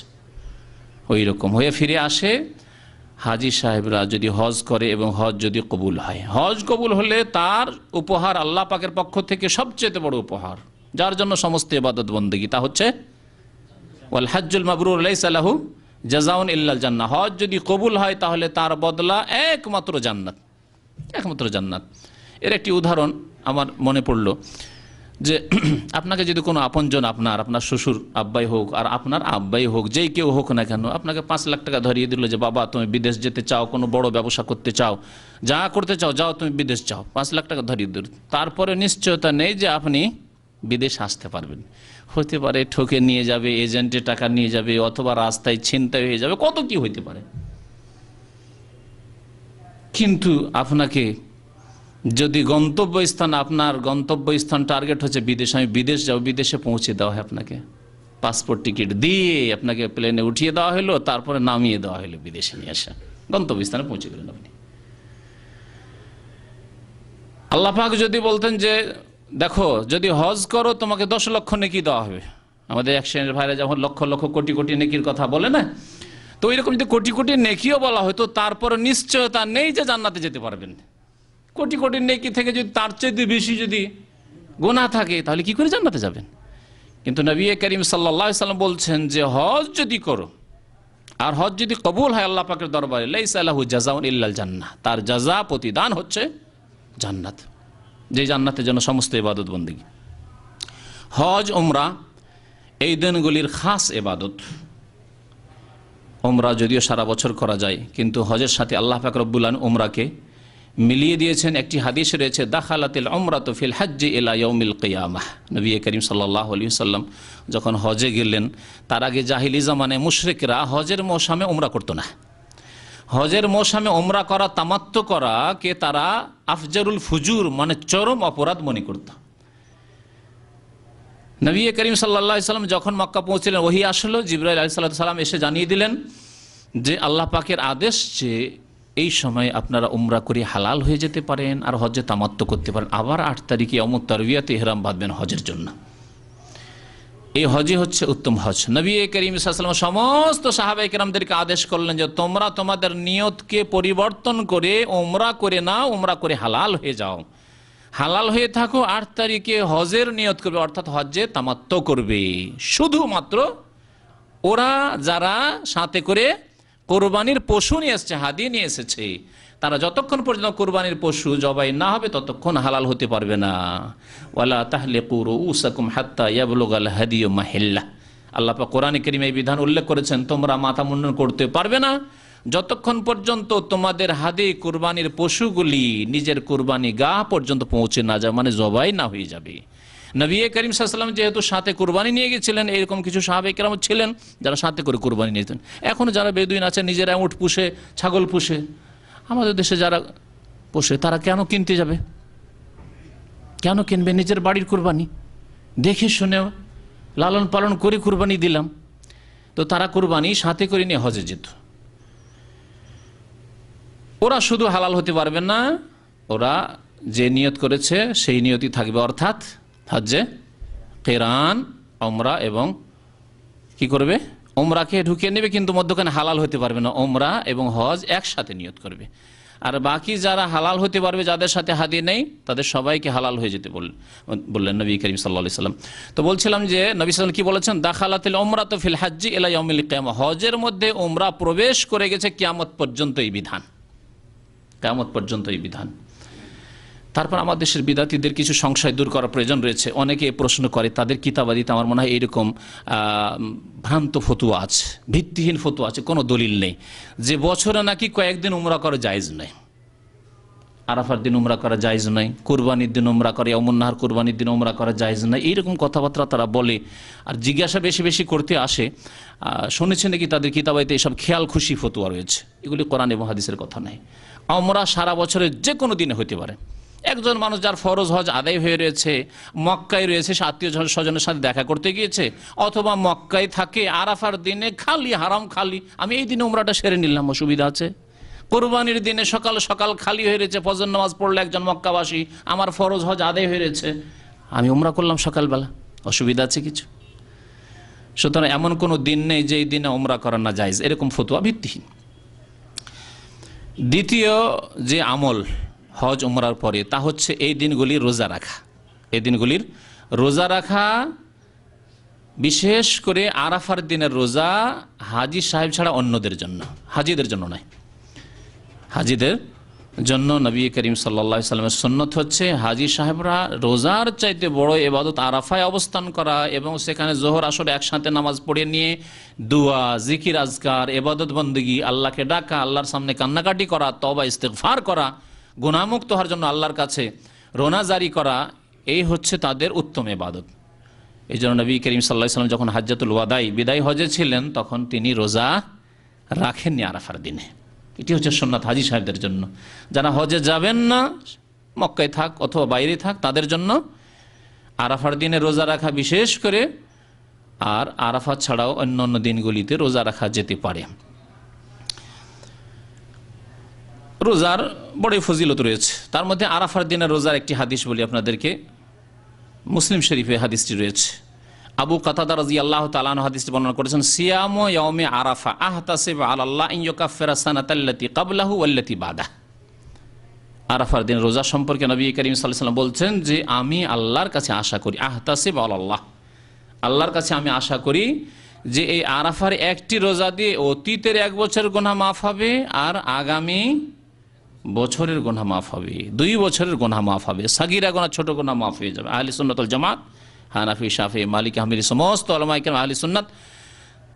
ওই রকম হয়ে ফিরে আসে হাজী সাহেবরা যদি হজ করে এবং হজ যদি কবুল হয়। হজ কবুল হলে তার উপহার আল্লাহ পাকের পক্ষ থেকে সবচেয়ে বড় উপহার, যার জন্য সমস্ত ইবাদত বন্দেগী, তা হচ্ছে ওয়াল হজ্জুল মাবরুর লাইসা লাহু জাযাউন ইল্লাল জান্নাহ। হজ যদি কবুল হয় তাহলে তার বদলা একমাত্র জান্নাত, একমাত্র জান্নাত। এর একটি উদাহরণ আমার মনে পড়ল। যে আপনাকে যদি কোনো আপনজন আপনার শ্বশুর আব্বাই হোক আর আপনার আব্বাই হোক, যেই কেউ হোক না কেন, আপনাকে 5 লাখ টাকা ধরিয়ে দিল যে বাবা তুমি বিদেশ যেতে চাও, কোনো বড় ব্যবসা করতে চাও, যা করতে চাও যাও, তুমি বিদেশ যাও, 5 লাখ টাকা ধরিয়ে দিল, তারপরে নিশ্চয়তা নেই যে আপনি বিদেশ আসতে পারবেন। হতে পারে ঠকে নিয়ে যাবে, এজেন্টে টাকা নিয়ে যাবে, অথবা রাস্তায় ছিনতাই হয়ে যাবে, কত কি হইতে পারে। কিন্তু আপনাকে যদি গন্তব্যস্থান, আপনার গন্তব্যস্থান টার্গেট হচ্ছে বিদেশ, আমি বিদেশ যাব, বিদেশে পৌঁছে দেওয়া হয় আপনাকে, পাসপোর্ট টিকিট দিয়ে আপনাকে প্লেনে উঠিয়ে দেওয়া হলো, তারপরে নামিয়ে দেওয়া হলো, বিদেশে নিয়ে আসা, গন্তব্যস্থানে পৌঁছে গেলেন আপনি। আল্লাহ পাক যদি বলতেন যে দেখো যদি হজ করো তোমাকে 10 লক্ষ নেকি দেওয়া হবে, আমাদের এক শ্রেণীর ভাইরা যখন লক্ষ লক্ষ কোটি কোটি নেকির কথা বলে না, তো এরকম যদি কোটি কোটি নেকিও বলা হয়তো, তারপরে নিশ্চয়তা নেই যে জান্নাতে যেতে পারবেন। কোটি কোটি নেকি থেকে যদি তার চেয়ে বেশি যদি গুনাহ থাকে, তাহলে কি করে জান্নাতে যাবেন? কিন্তু নবী করিম সাল্লাল্লাহু আলাইহি ওয়াসাল্লাম বলছেন যে হজ যদি করো আর হজ যদি কবুল হয় আল্লাহ পাকের দরবারে, লাইসা লাহু জাযাউন ইল্লাল জান্নাহ, তার জাযা প্রতিদান হচ্ছে জান্নাত, যে জান্নাতের জন্য সমস্ত ইবাদত বন্দেগী। হজ উমরা এই দিনগুলির খাস ইবাদত। উমরা যদিও সারা বছর করা যায়, কিন্তু হজের সাথে আল্লাহ পাক রব্বুল আলামিন উমরাকে মিলিয়ে দিয়েছেন। একটি হাদিস রয়েছে, দাখালাতিল উমরাতু ফিল হজ্জি ইলা ইয়াউমিল কিয়ামাহ। নবী করিম সাল্লাল্লাহু আলাইহি ওয়াসাল্লাম যখন হজে গেলেন, তার আগে জাহিলি জামানে মুশরিকরা হজের মৌসুমে উমরা করতো না। হজের মৌসুমে উমরা করা, তামাত্তু করা কে তারা আফজারুল ফুজুর, মানে চরম অপরাধ মনে করত। নবী করিম সাল্লাল্লাহু আলাইহি ওয়াসাল্লাম যখন মক্কা পৌঁছলেন, ওহী আসলো, জিবরাইল আলাইহিস সালাম এসে জানিয়ে দিলেন যে আল্লাহ পাকের আদেশ যে এই সময় আপনারা উমরা করে হালাল হয়ে যেতে পারেন আর হজে তামাত্তু করতে পারেন। আবার 8 তারিখে ইয়ামুত তারবিয়াতে ইহরাম বাঁধবেন হজের জন্য। এই হজই হচ্ছে উত্তম হজ। নবী করিম সাল্লাল্লাহু আলাইহি ওয়াসাল্লাম সমস্ত সাহাবায়ে কেরামদেরকে আদেশ করলেন যে তোমরা তোমাদের নিয়তকে পরিবর্তন করে উমরা করে নাও, উমরা করে হালাল হয়ে যাও, হালাল হয়ে থাকো, 8 তারিখে হজের নিয়ত করবে, অর্থাৎ হজ্জে তামাত্তু করবে। শুধুমাত্র ওরা যারা সাথে করে কোরবানির পশু নিয়ে এসেছে, হাদি নিয়ে এসেছে, তারা যতক্ষণ পর্যন্ত কোরবানির পশু জবাই না হবে ততক্ষণ হালাল হতে পারবে না। ওয়ালা তাহলিকু রুউসাকুম হাত্তা ইয়াবলুগাল হাদিয়ু মাহিল্লাহ। আল্লাহ পাক কোরআনে কারীমে এই বিধান উল্লেখ করেছেন, তোমরা মাথা মুন্ডন করতে পারবে না যতক্ষণ পর্যন্ত তোমাদের হাদি কোরবানির পশুগুলি নিজের কোরবানি গাহ পর্যন্ত পৌঁছে না যায়, মানে জবাই না হয়ে যাবে। নবী করিম সাল্লাল্লাহু আলাইহি ওয়াসাল্লাম যেহেতু সাথে কুরবানি নিয়ে গেছিলেন, এরকম কিছু সাহাবায়ে কেরাম ছিলেন যারা সাথে করে কুরবানি নিয়ে যেতেন। এখনও যারা বেদুইন আছে নিজেরা উট পুষে, ছাগল পুষে, আমাদের দেশে যারা পোষে তারা কেন কিনতে যাবে? কেন কিনবে? নিজের বাড়ির কুরবানি দেখে শুনে লালন পালন করে কুরবানি দিলাম, তো তারা কুরবানি সাথে করে নিয়ে হজে যেত। ওরা শুধু হালাল হতে পারবে না, ওরা যে নিয়ত করেছে সেই নিয়তই থাকবে, অর্থাৎ হজ্জে কিরান, উমরা, এবং কি করবে? উমরাকে ঢুকিয়ে নেবে, কিন্তু মধ্যখানে হালাল হতে পারবে না। উমরা এবং হজ একসাথে নিয়ত করবে। আর বাকি যারা হালাল হতে পারবে, যাদের সাথে হাদি নেই, তাদের সবাইকে হালাল হয়ে যেতে বললেন নবী করিম সাল্লাল্লাহু আলাইহি ওয়াসাল্লাম। তো বলছিলাম যে নবী সাল্লাল্লাহু আলাইহি ওয়াসাল্লাম কি বলেছেন? দাখালাতিল উমরাতু ফিল হজ্জি ইলা ইয়াউমিল কিয়ামাহ। হজের মধ্যে উমরা প্রবেশ করে গেছে কিয়ামত পর্যন্ত এই বিধান, কিয়ামত পর্যন্ত এই বিধান। তারপর আমাদের দেশের বিদাতীদের কিছু সংশয় দূর করার প্রয়োজন রয়েছে। অনেকে প্রশ্ন করে, তাদের কিতাবাদিতে আমার মনে হয় এইরকম ভ্রান্ত ফতুয়া আছে, ভিত্তিহীন ফতুয়া আছে, কোনো দলিল নেই, যে বছরে নাকি কয়েকদিন উমরা করা জায়েজ নয়। আরাফার দিন উমরা করা জায়েজ নয়, কুরবানির দিন উমরা করে, ইয়াউমুন নাহর কুরবানির দিন উমরা করা জায়েজ নয়, এইরকম কথাবার্তা তারা বলে। আর জিজ্ঞাসা বেশি বেশি করতে আসে, শুনেছেন নাকি তাদের কিতাবাইতে এইসব খেয়াল খুশি ফতুয়া রয়েছে। এগুলি কোরআন এবং হাদিসের কথা নয়। উমরা সারা বছরের যে কোনো দিনে হতে পারে। একজন মানুষ যার ফরজ হজ আদায় হয়ে রয়েছে, মক্কায় রয়েছে, আত্মীয় স্বজনের সাথে দেখা করতে গিয়েছে, অথবা মক্কায় থাকে, আরাফার দিনে খালি, হারাম খালি, আমি এই দিনে উমরাটা সেরে নিলাম, অসুবিধা আছে? কোরবানির দিনে সকাল সকাল খালি হয়ে রয়েছে, ফজর নামাজ পড়লে একজন মক্কাবাসী, আমার ফরজ হজ আদায় হয়ে রয়েছে, আমি উমরা করলাম সকালবেলা, অসুবিধা আছে কিছু? সুতরাং এমন কোনো দিন নেই যে এই দিনে উমরা করা না জায়েজ, এরকম ফতোয়া ভিত্তিহীন। দ্বিতীয় যে আমল হজ উমরার পরে, তা হচ্ছে এই দিনগুলির রোজা রাখা। এই দিনগুলির রোজা রাখা, বিশেষ করে আরাফার দিনের রোজা হাজি সাহেব ছাড়া অন্যদের জন্য, হাজিদের জন্য নয়, হাজিদের জন্য নবী করিম সাল্লাল্লাহু আলাইহি সাল্লামের সুন্নত হচ্ছে হাজী সাহেবরা রোজার চাইতে বড় ইবাদত আরাফায় অবস্থান করা এবং সেখানে জোহর আসর একসাথে নামাজ পড়ে নিয়ে দুয়া, জিকির, আজকার, ইবাদত বন্দেগী, আল্লাহকে ডাকা, আল্লাহর সামনে কান্নাকাটি করা, তওবা ইস্তিগফার করা, গুনাহমুক্ত হওয়ার জন্য আল্লাহর কাছে রোনা জারি করা, এই হচ্ছে তাদের উত্তম ইবাদত। এই জন্য নবী করিম সাল্লাল্লাহু আলাইহি সাল্লাম যখন হাজ্জাতুল ওয়াদাই বিদায় হজে ছিলেন তখন তিনি রোজা রাখেননি আরাফার দিনে। এটি হচ্ছে সুন্নাত হাজী সাহেবদের জন্য। যারা হজে যাবেন না, মক্কায় থাক অথবা বাইরে থাক, তাদের জন্য আরাফার দিনে রোজা রাখা বিশেষ করে, আর আরাফাত ছাড়াও অন্য অন্য দিনগুলিতে রোজা রাখা যেতে পারে। রোজার বড়ই ফজিলত রয়েছে, তার মধ্যে আরাফার দিনে রোজার একটি হাদিস বলি আপনাদেরকে। মুসলিম শরীফে হাদিসটি রয়েছে। আবু কাতাদা রাদিয়াল্লাহু তাআলা আনহু হাদিসটি বর্ণনা করেছেন, সিয়ামু ইয়াউমি আরাফা আহতাসিবু আলাল্লাহ আন ইউকাফিরা সানাতাল্লাতী ক্বাবলাহু ওয়াল্লাতী বাদাহু। আরাফার দিন রোজা সম্পর্কে নবী করিম সাল্লাল্লাহু আলাইহি ওয়াসাল্লাম বলছেন যে আমি আল্লাহর কাছে আশা করি, আহতাসিবু আলাল্লাহ, আল্লাহর কাছে আমি আশা করি যে এই আরাফার একটি রোজা দিয়ে অতীতের 1 বছরের গুনাহ মাফ হবে, আর আগামী বছরের গুনাহ মাফ হবে, 2 বছরের গুনাহ মাফ হবে, সাগীরা গুনাহ, ছোট গুনাহ মাফ হয়ে যাবে। আহলে সুন্নাত ওয়াল জামাত, হানাফি, শাফি, মালিকি, হাম্বলি সমস্ত উলামায়ে কেরাম আহলে সুন্নাত,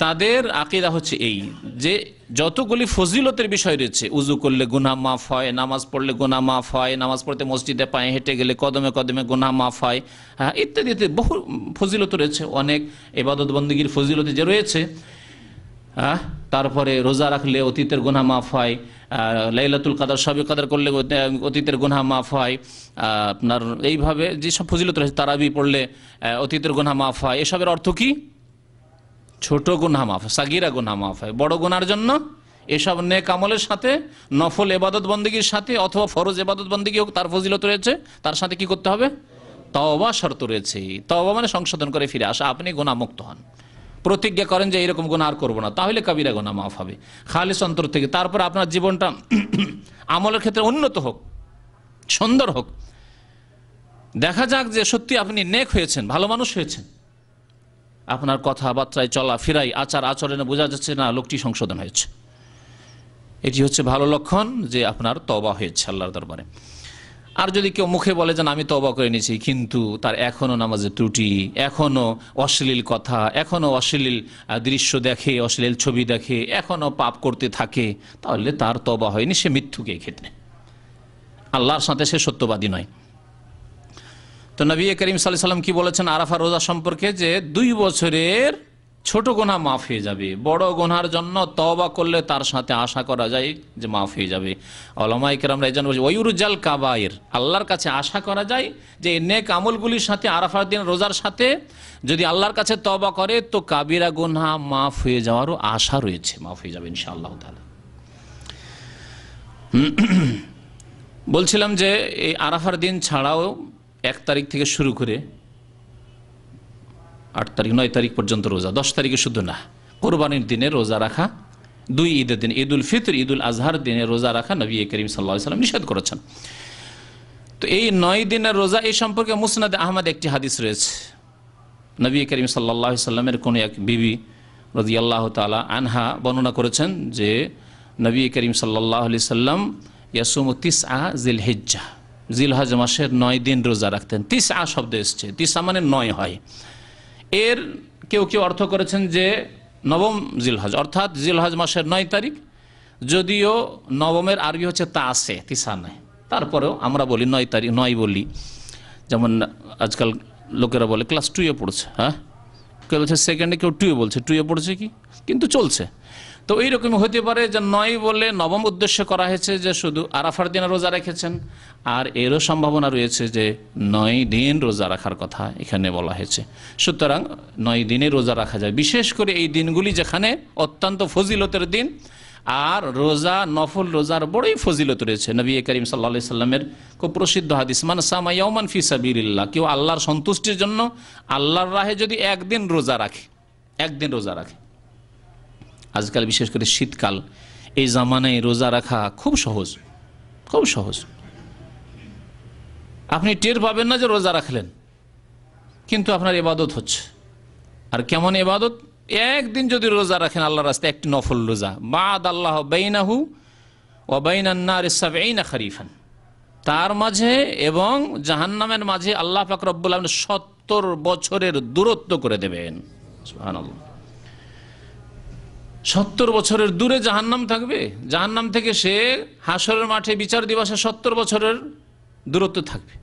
তাদের আকীদা হচ্ছে এই যে যতগুলি ফজিলতের বিষয় রয়েছে, উযু করলে গুনাহ মাফ হয়, নামাজ পড়লে গুনাহ মাফ হয়, নামাজ পড়তে মসজিদে পায়ে হেঁটে গেলে কদমে কদমে গুনাহ মাফ হয়, হ্যাঁ, ইত্যাদি ইত্যাদি বহু ফজিলত রয়েছে। অনেক ইবাদত বন্দেগীর ফজিলত যে রয়েছে, হ্যাঁ, তারপরে রোজা রাখলে অতীতের গুনাহ মাফ হয়, লাইলাতুল কদর, শবে কদর করলে অতীতের গুনাহ মাফ হয়, আপনার এইভাবে যেসব ফজিলত রয়েছে, তারাবি পড়লে অতীতের গুনাহ মাফ হয়। এসবের অর্থ কি? ছোট গুনাহ মাফ, সাগীরা গুনাহ মাফ হয়। বড় গুনার জন্য এসব নেক আমলের সাথে, নফল ইবাদত বন্দেগীর সাথে অথবা ফরজ ইবাদত বন্দেগী হোক, তার ফজিলত রয়েছে, তার সাথে কি করতে হবে? তওবা শর্ত রয়েছে। তওবা মানে সংশোধন করে ফিরে আসা, আপনি গুনাহ মুক্ত হন, প্রতিজ্ঞা করেন যে এইরকম গুনাহ আর করবো না, তাহলে কাবিরা গুনাহ মাফ হবে খালিস অন্তর থেকে। তারপর আপনার জীবনটা আমলের ক্ষেত্রে উন্নত হোক, সুন্দর হোক, দেখা যাক যে সত্যি আপনি নেক হয়েছেন, ভালো মানুষ হয়েছেন, আপনার কথাবার্তায়, চলা ফিরাই, আচার আচরণে বোঝা যাচ্ছে না লোকটি সংশোধন হয়েছে। এটি হচ্ছে ভালো লক্ষণ যে আপনার তওবা হয়েছে আল্লাহর দরবারে। আর যদি কেউ মুখে বলে যে আমি তওবা করে নিয়েছি, কিন্তু তার এখনও নামাজের ত্রুটি, এখনও অশ্লীল কথা, এখনও অশ্লীল দৃশ্য দেখে, অশ্লীল ছবি দেখে, এখনও পাপ করতে থাকে, তাহলে তার তওবা হয়নি, সে মিথ্যুক এই ক্ষেত্রে, আল্লাহর সাথে সে সত্যবাদী নয়। তো নবী করিম সাল্লাল্লাহু আলাইহি সাল্লাম কি বলেছেন আরাফা রোজা সম্পর্কে? যে 2 বছরের ছোট গুনাহ মাফ হয়ে যাবে, বড় গুনার জন্য তওবা করলে তার সাথে আশা করা যায় যে মাফ হয়ে যাবে। উলামায়ে কেরামরা এই জন্য বলছে ওয়ুরজাল কাবায়ের, আল্লাহর কাছে আশা করা যায় যে নেক আমলগুলির সাথে আরাফার দিন রোজার সাথে যদি আল্লাহর কাছে তওবা করে তো কাবিরা গুনাহ মাফ হয়ে যাওয়ারও আশা রয়েছে, মাফ হয়ে যাবে ইনশাআল্লাহ তাআলা। বলছিলাম যে এই আরাফার দিন ছাড়াও 1 তারিখ থেকে শুরু করে 8 তারিখ 9 তারিখ পর্যন্ত রোজা, 10 তারিখে শুধু না, কোরবানির দিনে রোজা রাখা, 2 ঈদের দিন, ঈদুল ফিতর, ঈদুল আজহার দিনে রোজা রাখা নবী করিম সাল্লাল্লাহু আলাইহি সাল্লাম নিষেধ করেছেন। তো এই 9 দিনের রোজা, এই সম্পর্কে মুসনাদে আহমদ একটি হাদিস রয়েছে। নবী করিম সাল্লাল্লাহু আলাইহি সাল্লামের কোন এক বিবি রাদিয়াল্লাহু তাআলা আনহা বর্ণনা করেছেন যে নবী করিম সাল্লাল্লাহু আলাইহি সাল্লাম ইয়াসুমু 9 জিলহিজ্জাহ, জিলহজ মাসের 9 দিন রোজা রাখতেন। 9 শব্দ এসছে, 9 মানে 9 হয়। এর কেউ কেউ অর্থ করেছেন যে নবম জিলহজ, অর্থাৎ জিলহজ মাসের 9 তারিখ, যদিও নবমের আরবি হচ্ছে তাসে, 9 নয়, তারপরেও আমরা বলি 9 তারিখ, 9 বলি। যেমন আজকাল লোকেরা বলে ক্লাস 2-এ পড়ছে, হ্যাঁ, কেউ বলছে সেকেন্ডে, কেউ 2-এ বলছে, 2-এ পড়ছে কি, কিন্তু চলছে। তো এইরকম হতে পারে যে 9 বলে নবম উদ্দেশ্য করা হয়েছে যে শুধু আরাফার দিনে রোজা রেখেছেন, আর এরও সম্ভাবনা রয়েছে যে 9 দিন রোজা রাখার কথা এখানে বলা হয়েছে। সুতরাং 9 দিনে রোজা রাখা যায়, বিশেষ করে এই দিনগুলি যেখানে অত্যন্ত ফজিলতের দিন, আর রোজা, নফল রোজার বড়ই ফজিলত রয়েছে। নবী করিম সাল্লাল্লাহু আলাইহি সাল্লামের খুব প্রসিদ্ধ হাদিস, মান সামা ইয়াওমান ফি সাবিলিল্লাহ, কেউ আল্লাহর সন্তুষ্টির জন্য আল্লাহর রাহে যদি 1 দিন রোজা রাখে, 1 দিন রোজা রাখে। আজকাল বিশেষ করে শীতকাল, এই জামানায় রোজা রাখা খুব সহজ, খুব সহজ। আপনি টের পাবেন না যে রোজা রাখলেন, কিন্তু আপনার ইবাদত হচ্ছে। আর কেমন ইবাদত? 1 দিন যদি রোজা রাখেন আল্লাহর রাস্তায়, একটি নফল রোজা, বাদ আল্লাহ বাইনাহু ওয়া বাইনান নারি ৭০ খরিফান, তার মাঝে এবং জাহান্নামের মাঝে আল্লাহ পাক রব্বুল আলামিন ৭০ বছরের দূরত্ব করে দেবেন। সুবহানাল্লাহ, ৭০ বছরের দূরে জাহান্নাম থাকবে, জাহান্নাম থেকে সে হাসরের মাঠে বিচার দিবসে ৭০ বছরের দূরত্ব থাকবে।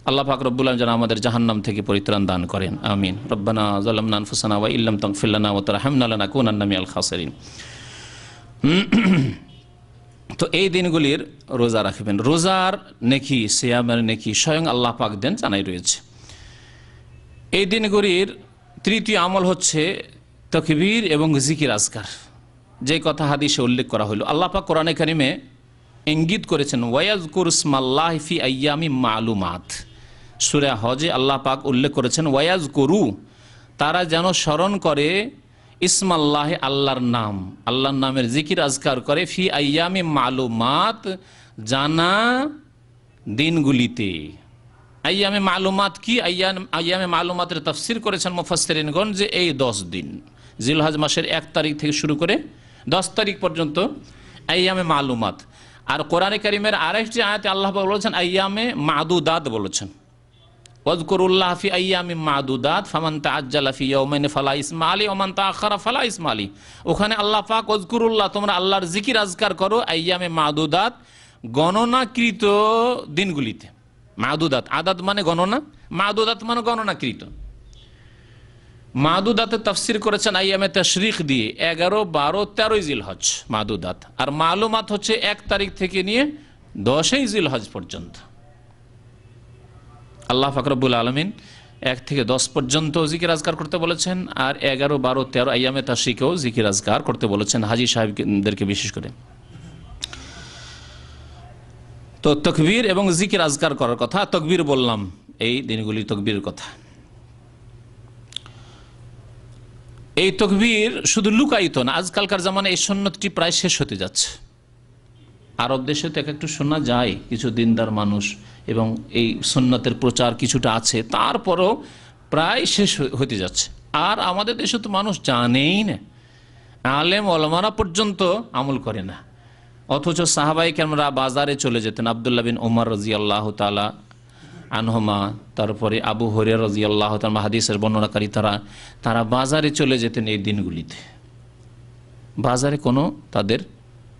আল্লাহ পাক রব্বুল আলামিন যেন আমাদের জাহান্নাম থেকে পরিত্রাণ দান করেন, আমিন। রব্বানা যালামনা আনফুসানা ওয়া ইল্লাম তাগফির লানা ওয়া তারহামনা লানাকুনান্না মিনাল খাসিরিন। তো এই দিনগুলির রোজা রাখবেন। রোজার নেকি, সিয়ামের নেকি স্বয়ং আল্লাহ পাক দেন, জানাই রয়েছে। এই দিনগুলির তৃতীয় আমল হচ্ছে তাকবীর এবং জিকির আজকার, যে কথা হাদিসে উল্লেখ করা হলো। আল্লাহ পাক কোরআনে কারিমে ইঙ্গিত করেছেন ওয়ায়াজকুরু ইসমাল্লাহি ফি আইয়ামিম মালুমাত। সূরা হজে আল্লাহ পাক উল্লেখ করেছেন ওয়ায়াজকুরু, তারা যেন স্মরণ করে ইসমাল্লাহি, আল্লাহর নাম, আল্লাহর নামের জিকির আজকার করে, ফি আইয়ামিম মালুমাত, জানা দিনগুলিতে। আইয়ামে মালুমাত কি? আইয়ামে মালুমাতের তাফসীর করেছেন মুফাসসিরিনগণ যে এই 10 দিন, জিলহজ মাসের 1 তারিখ থেকে শুরু করে 10 তারিখ পর্যন্ত আইয়ামে মালুমাত। আর কোরআনে কারীমের আরেকটি আয়াতে আল্লাহ পাক বলেছেন আইয়ামে মাদুদাত বলেছেন, ওয়াজকুরুল্লাহ ফি আইয়ামিম মাদুদাত ফামান তাআজ্জালা ফি ইয়াওমাইন ফালা ইসমা আলাইহি ওয়া মান তাআখারা ফালা ইসমা আলাইহি। ওখানে আল্লাহ পাক ওয়াজকুরুল্লাহ, তোমরা আল্লাহর জিকির আজকার করো, আইয়ামে মাদুদাত, গণনাকৃত দিনগুলিতে। মাদুদাত, আদাদ মানে গণনা, মাদুদাত মানে গণনাকৃত। মাদুদাতের তাফসীর করেছেন আইয়ামে তাশরিক দিয়ে 11, 12, 13 জিলহজ মাদুদাত। আর মালুমাত হচ্ছে 1 তারিখ থেকে নিয়ে 10 জিলহজ পর্যন্ত। আল্লাহ পাক রব্বুল আলামিন 1 থেকে 10 পর্যন্ত জিকির আজকার করতে বলেছেন, আর 11, 12, 13 আইয়ামে তাশরিকেও জিকির আজকার করতে বলেছেন, হাজী সাহেবদেরকে বিশেষ করে। তো তাকবীর এবং জিকির আজকার করার কথা, তাকবীর বললাম, এই দিনগুলি তাকবীরের কথা। এই তাকবীর শুধু লুকায়িত না, আজকালকার জামানায় এই সুন্নতটি প্রায় শেষ হতে যাচ্ছে। আরব দেশে তো একটু শোনা যায় কিছু দিনদার মানুষ, এবং এই সুন্নতের প্রচার কিছুটা আছে, তারপরও প্রায় শেষ হতে যাচ্ছে। আর আমাদের দেশে তো মানুষ জানেই না, আলেম ওলামারা পর্যন্ত আমল করে না। অথচ সাহাবায়ে কেরামরা বাজারে চলে যেতেন। আব্দুল্লাহ বিন ওমর রাদিয়াল্লাহু তাআলা আনহুমা, তারপরে আবু হুরায়রা রাদিয়াল্লাহু তাআলা, হাদিসের বর্ণনাকারী, তারা বাজারে চলে যেতেন এই দিনগুলিতে। বাজারে কোনো তাদের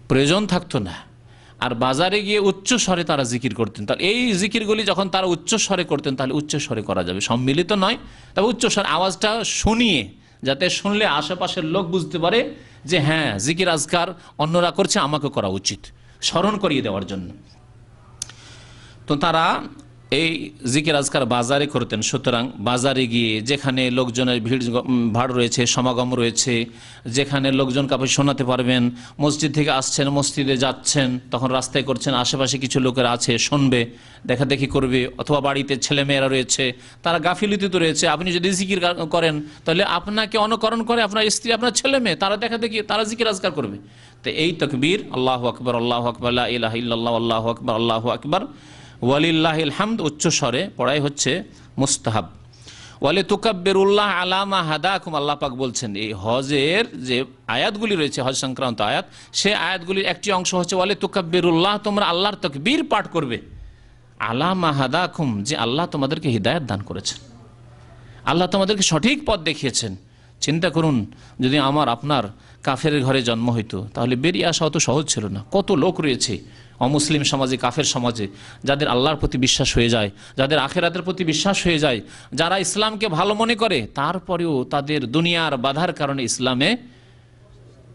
প্রয়োজন থাকতো না, আর বাজারে গিয়ে উচ্চ স্বরে তারা জিকির করতেন। তাহলে এই জিকিরগুলি যখন তারা উচ্চ স্বরে করতেন, তাহলে উচ্চ স্বরে করা যাবে, সম্মিলিত নয়, তবে উচ্চ স্বরে আওয়াজটা শুনিয়ে, যাতে শুনলে আশেপাশের লোক বুঝতে পারে যে হ্যাঁ জিকির আজকার অন্যরা করছে, আমাকে করা উচিত, স্মরণ করিয়ে দেওয়ার জন্য। তো তারা এই জিকির আজকার বাজারে করতেন। সুতরাং বাজারে গিয়ে যেখানে লোকজনের ভাড় রয়েছে, সমাগম রয়েছে, যেখানে লোকজন কাপড় শোনাতে পারবেন, মসজিদ থেকে আসছেন, মসজিদে যাচ্ছেন, তখন রাস্তায় করছেন, আশেপাশে কিছু লোকের আছে, শুনবে, দেখাদেখি করবে, অথবা বাড়িতে ছেলেমেয়েরা রয়েছে, তারা গাফিলতিতে রয়েছে। আপনি যদি জিকির করেন, তাহলে আপনাকে অনুকরণ করে আপনার স্ত্রী, আপনার ছেলে মেয়ে, তারা দেখাদেখি, তারা জিকির আজকার করবে। তো এই তাকবীর, আল্লাহু আকবার, আল্লাহু আকবার, লা ইলাহা ইল্লাল্লাহ, আল্লাহু আকবার, আল্লাহু আকবার, ওয়ালিল্লাহিল হামদ, উচ্চ স্বরে পড়াই হচ্ছে মুস্তাহাব। ওয়ালি তুকাব্বিরুল্লাহ আলা মা হাদাকুম, আল্লাহ পাক বলছেন এই হজের যে আয়াতগুলি রয়েছে, হজ সংক্রান্ত আয়াত, সেই আয়াতগুলির একটি অংশ হচ্ছে ওয়ালি তুকাব্বিরুল্লাহ, তোমরা আল্লাহর তাকবীর পাঠ করবে, আলা মা হাদাকুম, যে আল্লাহ তোমাদেরকে হিদায়াত দান করেছেন, আল্লাহ তোমাদেরকে সঠিক পথ দেখিয়েছেন। চিন্তা করুন, যদি আমার আপনার কাফের ঘরে জন্ম হইতো, তাহলে বেরিয়ে আসা অত সহজ ছিল না। কত লোক রয়েছে অমুসলিম সমাজে, কাফের সমাজে, যাদের আল্লাহর প্রতি বিশ্বাস হয়ে যায়, যাদের আখিরাতের প্রতি বিশ্বাস হয়ে যায়, যারা ইসলামকে ভালো মনে করে, তারপরেও তাদের দুনিয়ার বাধার কারণে ইসলামে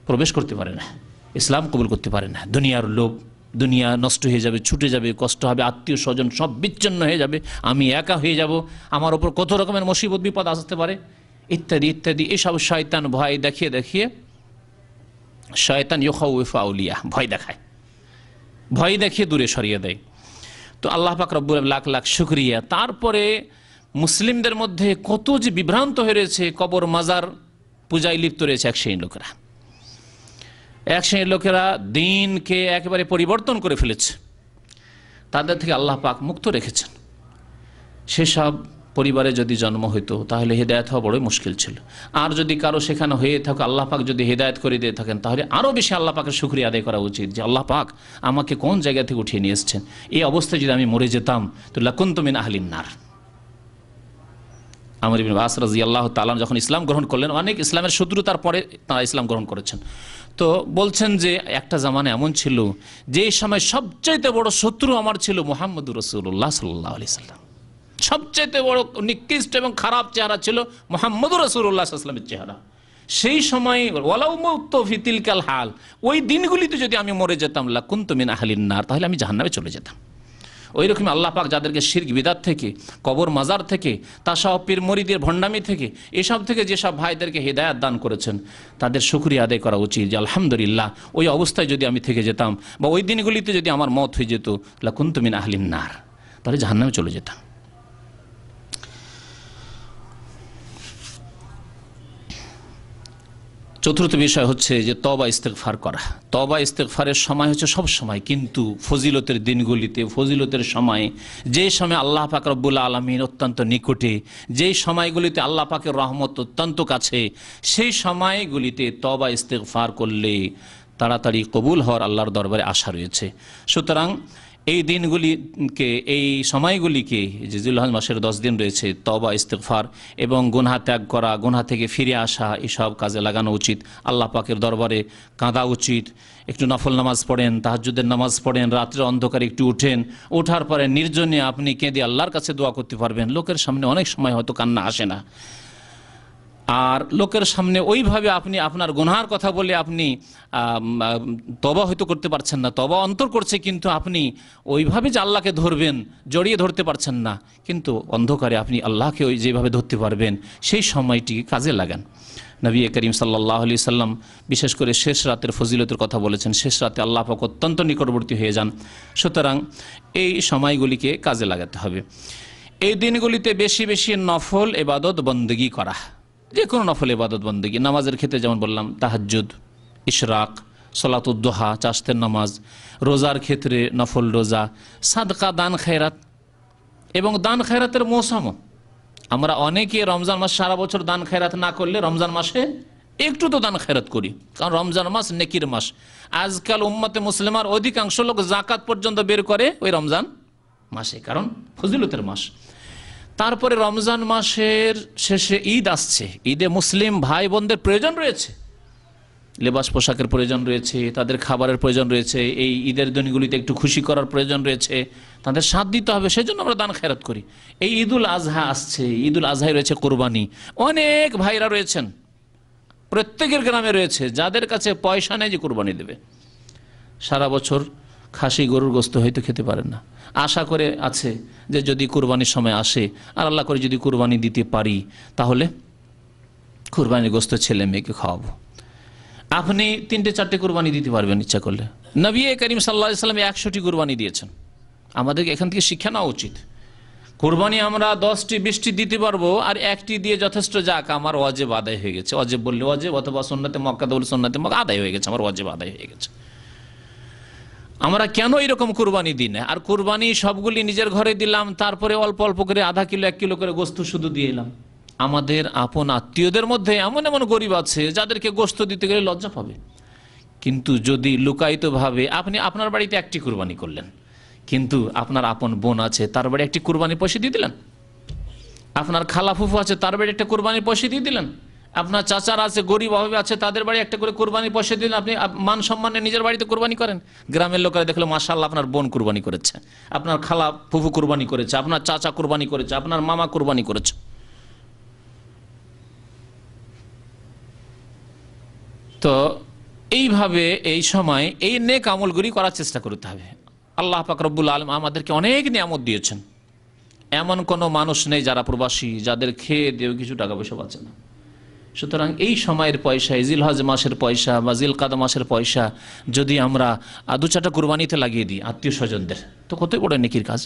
প্রবেশ করতে পারে না, ইসলাম কবুল করতে পারে না। দুনিয়ার লোভ, দুনিয়া নষ্ট হয়ে যাবে, ছুটে যাবে, কষ্ট হবে, আত্মীয় স্বজন সব বিচ্ছিন্ন হয়ে যাবে, আমি একা হয়ে যাব, আমার ওপর কত রকমের মুসিবত বিপদ আসতে পারে, ইত্যাদি ইত্যাদি। এসব শয়তান ভয় দেখিয়ে দেখিয়ে, শয়তান ইউখাউফু আউলিয়া, ভয় দেখায়, ভয় দেখিয়ে দূরে সরিয়ে দেয়। তো আল্লাহ পাক রব্বুল আলামিন লাখ লাখ শুকরিয়া। তারপরে মুসলিমদের মধ্যে কত যে বিভ্রান্ত হয়ে রয়েছে, কবর মাজার পূজায় লিপ্ত রয়েছে এক শ্রেণীর লোকেরা। এক শ্রেণীর লোকেরা দিনকে একেবারে পরিবর্তন করে ফেলেছে, তাদের থেকে আল্লাহ পাক মুক্ত রেখেছেন। সেসব পরিবারে যদি জন্ম হইতো তাহলে হেদায়েত হওয়া বড়ই মুশকিল ছিল। আর যদি কারো সেখানে হয়ে থাকে, আল্লাহ পাক যদি হেদায়েত করে দিয়ে থাকেন, তাহলে আরও বেশি আল্লাহ পাকের শুকরিয়া আদায় করা উচিত যে আল্লাহ পাক আমাকে কোন জায়গা থেকে উঠিয়ে নিয়ে এসছেন। এই অবস্থায় যদি আমি মরে যেতাম তো লাকুনতু মিন আহলিন নার। আমর ইবনে আস রাদিয়াল্লাহু তাআলা যখন ইসলাম গ্রহণ করলেন, অনেক ইসলামের শত্রুতার পরে তারা ইসলাম গ্রহণ করেছেন, তো বলছেন যে একটা জামানা এমন ছিল যে সময় সবচাইতে বড় শত্রু আমার ছিল মুহাম্মদুর রাসূলুল্লাহ সাল্লাল্লাহু আলাইহি সাল্লাম। সবচাইতে বড় নিকৃষ্ট এবং খারাপ চেহারা ছিল মুহাম্মদুর রাসূলুল্লাহ সাল্লাল্লাহু আলাইহি ওয়াসাল্লামের চেহারা। সেই সময় ওয়ালাউ মাউতু ফি তিলকাল হাল, ওই দিনগুলিতে যদি আমি মরে যেতাম লাকুনতু মিন আহলিন নার, তাহলে আমি জাহান্নামে চলে যেতাম। ওই রকম আল্লাহ পাক যাদেরকে শিরক বিদাত থেকে, কবর মাজার থেকে, তাসাউফ পীর মুরিদের ভণ্ডামি থেকে, এসব থেকে যেসব ভাইদেরকে হিদায়াত দান করেছেন তাদের শুকরিয়া আদায় করা উচিত যে আলহামদুলিল্লাহ ওই অবস্থায় যদি আমি থেকে যেতাম বা ওই দিনগুলিতে যদি আমার মত হয়ে যেত লাকুনতু মিন আহলিন নার, তাহলে জাহান্নামে চলে যেতাম। চতুর্থ বিষয় হচ্ছে যে তওবা ইস্তেগফার করা। তওবা ইস্তেগফারের সময় হচ্ছে সব সময়, কিন্তু ফজিলতের দিনগুলিতে, ফজিলতের সময়ে, যে সময় আল্লাহ পাক রব্বুল আলামিন অত্যন্ত নিকটে, যেই সময়গুলিতে আল্লাহ পাকের রহমত অত্যন্ত কাছে, সেই সময়গুলিতে তওবা ইস্তেগফার করলে তাড়াতাড়ি কবুল হওয়ার আল্লাহর দরবারে আশা রয়েছে। সুতরাং এই দিনগুলিকে, এই সময়গুলিকে, যে জিলহজ মাসের 10 দিন রয়েছে, তওবা ইস্তেগফার এবং গুনাহ ত্যাগ করা, গুনাহ থেকে ফিরে আসা, এসব কাজে লাগানো উচিত। আল্লাহ পাকের দরবারে কাঁদা উচিত। একটু নফল নামাজ পড়েন, তাহাজ্জুদের নামাজ পড়েন, রাত্রে অন্ধকারে একটু উঠেন, ওঠার পরে নির্জনে আপনি কেঁদে আল্লাহর কাছে দোয়া করতে পারবেন। লোকের সামনে অনেক সময় হয়তো কান্না আসে না, আর লোকের সামনে ওইভাবে আপনি আপনার গুনাহের কথা বলে আপনি তওবা হয়তো করতে পারছেন না, তওবা অন্তর করছে, কিন্তু আপনি ওইভাবে যে আল্লাহকে ধরবেন, জড়িয়ে ধরতে পারছেন না। কিন্তু অন্ধকারে আপনি আল্লাহকে ওই যেভাবে ধরতে পারবেন সেই সময়টি কাজে লাগান। নবী করিম সাল্লাল্লাহু আলাইহি সাল্লাম বিশেষ করে শেষ রাতের ফজিলতের কথা বলেছেন। শেষ রাতে আল্লাহ পাক অত্যন্ত নিকটবর্তী হয়ে যান। সুতরাং এই সময়গুলিকে কাজে লাগাতে হবে। এই দিনগুলিতে বেশি বেশি নফল ইবাদত বন্দেগী করা, যে কোনো নফল ইবাদত বন্দেগী। নামাজের ক্ষেত্রে যেমন বললাম তাহাজ্জুদ, ইশরাক, সলাতুদ দুহা, চাশতের নামাজ, রোজার ক্ষেত্রে নফল রোজা, সাদকা, দান খেরাত, এবং দান খেরাতের মৌসুমও। আমরা অনেকে রমজান মাস সারা বছর দান খেরাত না করলে রমজান মাসে একটু তো দান খেরাত করি, কারণ রমজান মাস নেকির মাস। আজকাল উম্মতে মুসলিমার অধিকাংশ লোক জাকাত পর্যন্ত বের করে ওই রমজান মাসে, কারণ ফজিলতের মাস। তারপরে রমজান মাসের শেষে ঈদ আসছে, ঈদে মুসলিম ভাই বোনদের প্রয়োজন রয়েছে, লেবাস পোশাকের প্রয়োজন রয়েছে, তাদের খাবারের প্রয়োজন রয়েছে, এই ঈদের দিনগুলিতে একটু খুশি করার প্রয়োজন রয়েছে, তাদের সাথ দিতে হবে, সেই জন্য আমরা দান খেরাত করি। এই ঈদুল আজহা আসছে, ঈদুল আজহায় রয়েছে কোরবানি। অনেক ভাইরা রয়েছেন, প্রত্যেকের গ্রামে রয়েছে, যাদের কাছে পয়সা নেই যে কোরবানি দেবে। সারা বছর খাসি গরুর গোস্ত হয়তো খেতে পারেন না, আশা করে আছে যে যদি কুরবানির সময় আসে আর আল্লাহ করে যদি কুরবানি দিতে পারি তাহলে কুরবানির গোস্ত ছেলে মেয়েকে খাওয়াবো। আপনি 3-4টে কুরবানি দিতে পারবেন ইচ্ছা করলে। নবী করিম সাল্লাল্লাহু আলাইহি ওয়াসাল্লাম 100টি কুরবানি দিয়েছেন। আমাদেরকে এখান থেকে শিক্ষা নেওয়া উচিত। কুরবানি আমরা 10টি 20টি দিতে পারবো, আর একটি দিয়ে যথেষ্ট, যাক আমার ওয়াজিব আদায় হয়ে গেছে, ওয়াজিব বললে ওয়াজিব, অথবা সুন্নাতে মুআক্কাদা বললে সুন্নাতে মুআক্কাদা আদায় হয়ে গেছে, আমার ওয়াজিব আদায় হয়ে গেছে। আমরা কেন এরকম কুরবানি দিই না? আর কুরবানি সবগুলি নিজের ঘরে দিলাম, তারপরে অল্প অল্প করে আধা কিলো 1 কিলো করে গোস্ত শুধু দিয়ে এলাম। আমাদের আপন আত্মীয়দের মধ্যে এমন এমন গরিব আছে যাদেরকে গোস্ত দিতে গেলে লজ্জা পাবে। কিন্তু যদি লুকায়িতভাবে আপনি আপনার বাড়িতে একটি কুরবানি করলেন, কিন্তু আপনার আপন বোন আছে তার বাড়ি একটি কুরবানি পয়সা দিয়ে দিলেন, আপনার খালা ফুফু আছে তার বাড়ি একটা কুরবানির পয়সা দিয়ে দিলেন, আপনার চাচারা আছে গরিব অভাবে আছে তাদের বাড়ি একটা করে কুরবানির পয়সা দিলেন। আপনি মান সম্মানে নিজের বাড়িতে কুরবানি করেন, গ্রামের লোকেরা দেখলো মাশাআল্লাহ আপনার বোন কুরবানি করেছে, আপনার খালা ফুফু কুরবানি করেছে, আপনার চাচা কুরবানি করেছে, আপনার মামা কুরবানি করেছে। তো এইভাবে এই সময় এই নেক আমলগুলি করার চেষ্টা করতে হবে। আল্লাহ পাক রব্বুল আলামিন আমাদেরকে অনেক নিয়ামত দিয়েছেন। এমন কোনো মানুষ নেই যারা প্রবাসী যাদের খেয়ে দেও কিছু টাকা পয়সা বাঁচে না। সুতরাং এই সময়ের পয়সা, জিলহজ মাসের পয়সা বা জিলকাদা মাসের পয়সা যদি আমরা 2-4টা কুরবানিতে লাগিয়ে দিই আত্মীয় স্বজনদের, তো কতই বড় নেকির কাজ।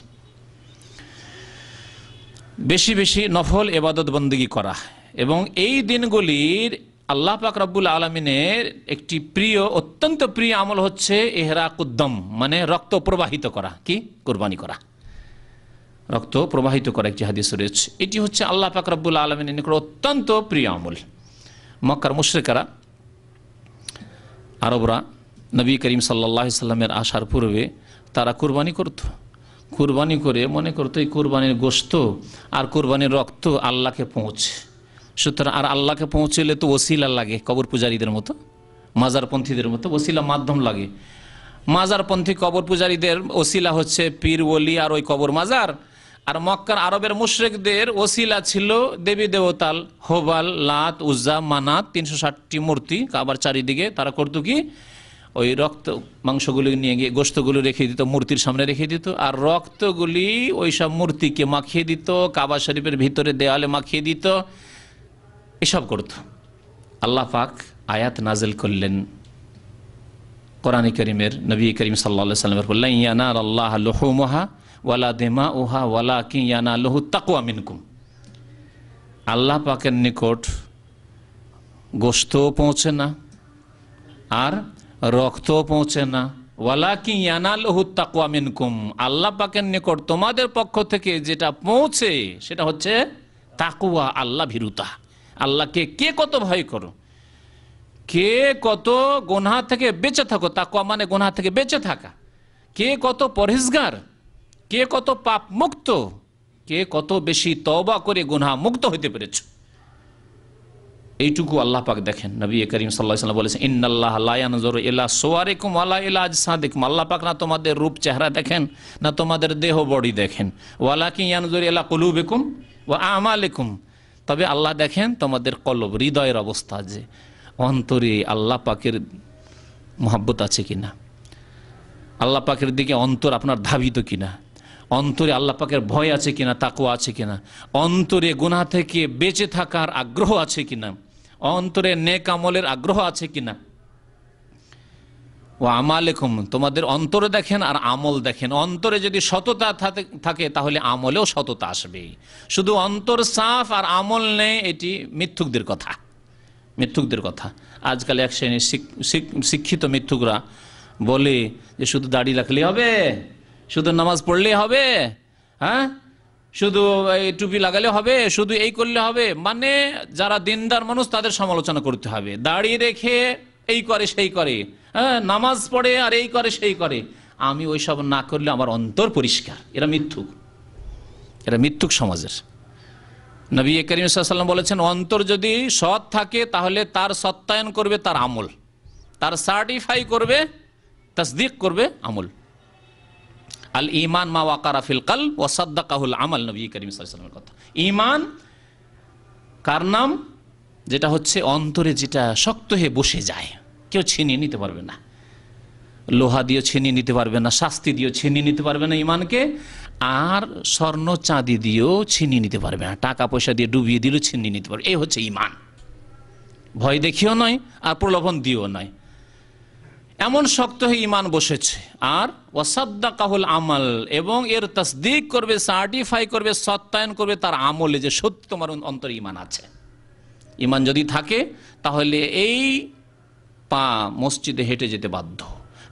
বেশি বেশি নফল ইবাদত বন্দেগী করা, এবং এই দিনগুলির আল্লাহ পাক রব্বুল আলামিনের একটি প্রিয়, অত্যন্ত প্রিয় আমল হচ্ছে ইহরাকুদ্দম, মানে রক্ত প্রবাহিত করা, কি কুরবানি করা। রক্ত প্রবাহিত করা একটি হাদিস রয়েছে। এটি হচ্ছে আল্লাহ পাক রব্বুল আলামিনের নিকট অত্যন্ত প্রিয় আমল। মক্কার মুশরিকরা, আরবরা নবী করিম সাল্লাল্লাহু আলাইহি সাল্লামের আসার পূর্বে তারা কুরবানি করত। কুরবানি করে মনে করতো এই কুরবানির গোশত আর কুরবানির রক্ত আল্লাহকে পৌঁছে, সুতরাং আর আল্লাহকে পৌঁছলে তো ওসিলা লাগে, কবর পূজারীদের মতো, মাজারপন্থীদের মতো ওসিলা মাধ্যম লাগে। মাজারপন্থী কবর পূজারীদের ওসিলা হচ্ছে পীর ওলি আর ওই কবর মাজার। আর মক্কার আরবের মুশরিকদের ওসিলা ছিল দেবী দেবতাল, হোবাল, লাত, উজ্জা, মানাত, 360টি মূর্তি কাবার চারিদিকে। তারা করতো কি, ওই রক্ত মাংসগুলি নিয়ে গিয়ে গোশতগুলো রেখে দিত, মূর্তির সামনে রেখে দিত, আর রক্তগুলি ওই সব মূর্তিকে মাখিয়ে দিত, কাবা শরীফের ভিতরে দেওয়ালে মাখিয়ে দিত, এসব করত। আল্লাহ পাক আয়াত নাজিল করলেন কোরআনে কারীমের, নবী করিম সাল্লাল্লাহু আলাইহি ওয়াসাল্লামের বললেন, ইয়ানালাল্লাহ লুহুমুহা ওয়ালা দিমাউহা ওয়ালাকিন ইয়ানালুহু তাকওয়া মিনকুম। আল্লাহ পাকের নিকট গোশতও পৌঁছে না আর রক্তও পৌঁছে না, ওয়ালাকিন ইয়ানালুহু তাকওয়া মিনকুম, আল্লাহ পাকের নিকট তোমাদের পক্ষ থেকে যেটা পৌঁছে সেটা হচ্ছে তাকওয়া, আল্লাহ ভীরুতা। আল্লাহকে কে কত ভয় করো, কে কত গুনাহ থেকে বেঁচে থাকো, তাকওয়া মানে গুনাহ থেকে বেঁচে থাকা, কে কত পরহেজগার, কে কত পাপ মুক্ত, কে কত বেশি তওবা করে গুনাহ মুক্ত হতে পেরেছ, এইটুকু আল্লাহ পাক দেখেন। নবী করিম সাল্লাল্লাহু আলাইহি ওয়াসাল্লাম বলেছেন, ইন্নাল্লাহা লা ইয়ানজুরু ইলা সুওয়ারিকুম ওয়ালা ইলা আজসাদিকুম, আল্লাহ পাক না তোমাদের রূপ চেহারা দেখেন, না তোমাদের দেহ বডি দেখেন, ওয়ালাকিন ইয়ানজুরু ইলা কুলুবিকুম ওয়া আমালিকুম, তবে আল্লাহ দেখেন তোমাদের কলব, হৃদয়ের অবস্থা, যে অন্তরে আল্লাহ পাকের মহব্বত আছে কিনা, আল্লাহ পাকের দিকে অন্তর আপনার ধাবিত কিনা, অন্তরে আল্লাহ পাকের ভয় আছে কিনা, তাকওয়া আছে কিনা, অন্তরে গুনাহ থেকে বেঁচে থাকার আগ্রহ আছে কিনা, অন্তরে নেক আমলের আগ্রহ আছে কিনা। ও আমালেকুম, তোমাদের অন্তরে দেখেন আর আমল দেখেন। অন্তরে যদি সততা থাকে তাহলে আমলেও সততা আসবে। শুধু অন্তর সাফ আর আমল নেই, এটি মিথ্যুকদের কথা, মিথ্যুকদের কথা। আজকাল এক শ্রেণীর শিক্ষিত মিথ্যুকরা বলে যে শুধু দাড়ি রাখলেই হবে, শুধু নামাজ পড়লেই হবে, হ্যাঁ, শুধু এই টুপি লাগালে হবে, শুধু এই করলে হবে, মানে যারা দিনদার মানুষ তাদের সমালোচনা করতে হবে। দাড়ি রেখে এই করে সেই করে, হ্যাঁ, নামাজ পড়ে আর এই করে সেই করে, আমি ওইসব না করলে আমার অন্তর পরিষ্কার। এরা মিথ্যুক, এরা মিথ্যুক সমাজের। নবী করিম সাল্লাল্লাহু আলাইহি ওয়াসাল্লাম বলেছেন, অন্তর যদি সৎ থাকে তাহলে তার সত্যায়ন করবে তার আমল, তার সার্টিফাই করবে, তাসদিক করবে আমল। আল ঈমান মা ওয়াকারা ফিল কলব ওয়া সাদ্দাকাহুল আমাল, নবী করিম সাল্লাল্লাহু আলাইহি ওয়াসাল্লামের কথা। ঈমান কার নাম? যেটা হচ্ছে অন্তরে যেটা শক্ত হয়ে বসে যায়, কেউ ছিনিয়ে নিতে পারবে না, লোহা দিয়েও ছিনিয়ে নিতে পারবে না, শাস্তি দিয়েও ছিনিয়ে নিতে পারবে না ঈমানকে, আর স্বর্ণ চাঁদি দিয়েও ছিনিয়ে নিতে পারবে না, টাকা পয়সা দিয়ে ডুবিয়ে দিলেও ছিনিয়ে নিতে পারবে। এই হচ্ছে ঈমান। ভয় দেখিও নয় আর প্রলোভন দিয়েও নয়, এমন শক্ত হয়ে ঈমান বসেছে। আর ওয়াসাদ্দাকাহুল আমাল, এবং এর তাসদিক করবে, সার্টিফাই করবে, সত্যায়ন করবে তার আমলে যে সত্যি তোমার অন্তরে ঈমান আছে। ঈমান যদি থাকে তাহলে এই পা মসজিদে হেঁটে যেতে বাধ্য,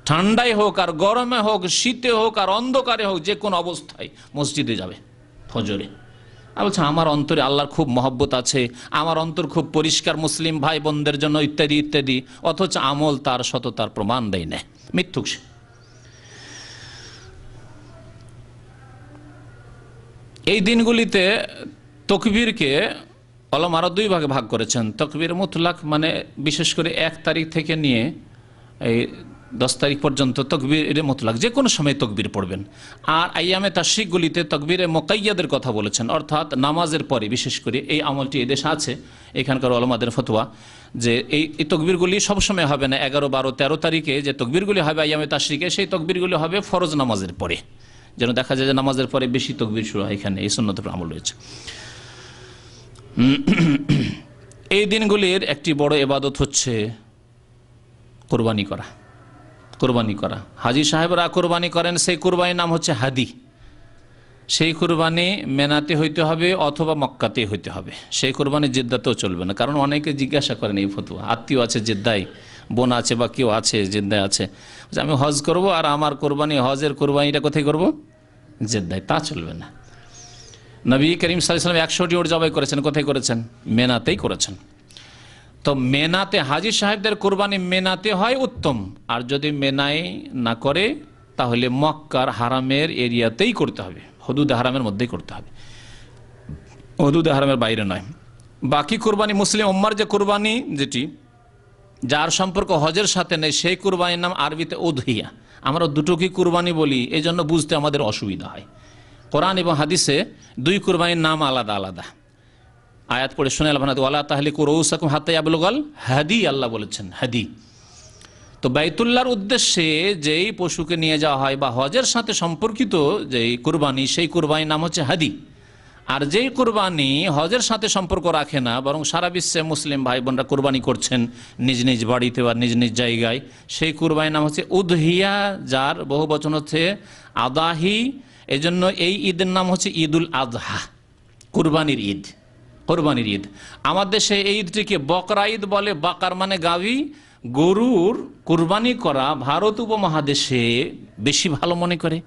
ঠান্ডায় হোক আর গরমে হোক, শীতে হোক আর অন্ধকারে হোক, যে কোনো অবস্থায় মসজিদে যাবে ফজরে। আর বলছে আমার অন্তরে আল্লাহর খুব মহব্বত আছে, আমার অন্তর খুব পরিষ্কার মুসলিম ভাই বোনদের জন্য, ইত্যাদি ইত্যাদি, অথচ আমল তার সততার প্রমাণ দেয় না, মিথ্যুক সে। এই দিনগুলিতে তকবীরকে ওলামা আরো দুই ভাগে ভাগ করেছেন। তকবীর মুতলাক মানে বিশেষ করে 1 তারিখ থেকে নিয়ে এই 10 তারিখ পর্যন্ত তকবীরে মুতলাক, যে কোনো সময় তকবীর পড়বেন। আর আইয়ামে তাশরিকগুলিতে তকবীরে মুকাইয়াদের কথা বলেছেন, অর্থাৎ নামাজের পরে বিশেষ করে এই আমলটি এদেশে আছে, এখানকার ওলামাদের ফতোয়া যে এই তকবীরগুলি সবসময় হবে না। 11, 12, 13 তারিখে যে তকবীরগুলি হবে আইয়ামে তাশরিকে, সেই তকবীরগুলি হবে ফরজ নামাজের পরে, যেন দেখা যায় যে নামাজের পরে বেশি তকবীর শুরু হয়। এখানে এই সুন্নতের আমল রয়েছে। এই দিনগুলির একটি বড় ইবাদত হচ্ছে কোরবানি করা। কোরবানি করা, হাজি সাহেবরা কোরবানি করেন, সেই কোরবানির নাম হচ্ছে হাদি। সেই কোরবানি মেনাতে হইতে হবে অথবা মক্কাতে হইতে হবে। সেই কোরবানি জেদ্দাতেও চলবে না, কারণ অনেকে জিজ্ঞাসা করেন এই ফতোয়া, আত্মীয় আছে জেদ্দায়, বোন আছে বা কেউ আছে জেদ্দায় আছে, আমি হজ করব আর আমার কোরবানি, হজের কোরবানিটা কোথায় করব? জেদ্দায়। তা চলবে না। নবী করিম সাল্লাল্লাহু আলাইহি ওয়াসাল্লাম 100টি উট জবাই করেছেন। কোথায় করেছেন? মেনাতেই করেছেন। তো মেনাতে হাজী সাহেবদের কোরবানি মেনাতে হয় উত্তম, আর যদি মেনায় না করে তাহলে মক্কার হারামের এরিয়াতেই করতে হবে, হুদুদ হারামের মধ্যেই করতে হবে, হুদুদ হারামের বাইরে নয়। বাকি কোরবানি মুসলিম উম্মার যে কোরবানি, যেটি যার সম্পর্ক হজের সাথে নেই, সেই কোরবানির নাম আরবিতে উদহিয়া। আমরা দুটোকে কোরবানি বলি, এই জন্য বুঝতে আমাদের অসুবিধা হয়। কোরআন এবং হাদিসে দুই কোরবানির নাম আলাদা আলাদা। আয়াত পড়ে শুনে ওয়ালা তাহলিকু রুউসাকুম হাত্তা ইয়াবলুগাল হাদি, আল্লাহ বলেছেন হাদি। তো বাইতুল্লাহর উদ্দেশ্যে যেই পশুকে নিয়ে যাওয়া হয় বা হজের সাথে সম্পর্কিত যেই কুরবানি, সেই কুরবানির নাম হচ্ছে হাদি। আর যেই কুরবানি হজের সাথে সম্পর্ক রাখে না, বরং সারা বিশ্বে মুসলিম ভাই বোনরা কুরবানি করছেন নিজ নিজ বাড়িতে বা নিজ নিজ জায়গায়, সেই কুরবানির নাম হচ্ছে উদহিয়া, যার বহু বচন হচ্ছে আদাহি। এজন্য এই ঈদের নাম হচ্ছে ঈদুল আজহা, কুরবানির ঈদ। কোরবানির ঈদ আমাদের দেশে এই ঈদটিকে বকরা ঈদ বলে। বাকার মানে গাভী, গরুর কুরবানি করা ভারত উপমহাদেশে বেশি ভালো মনে করে।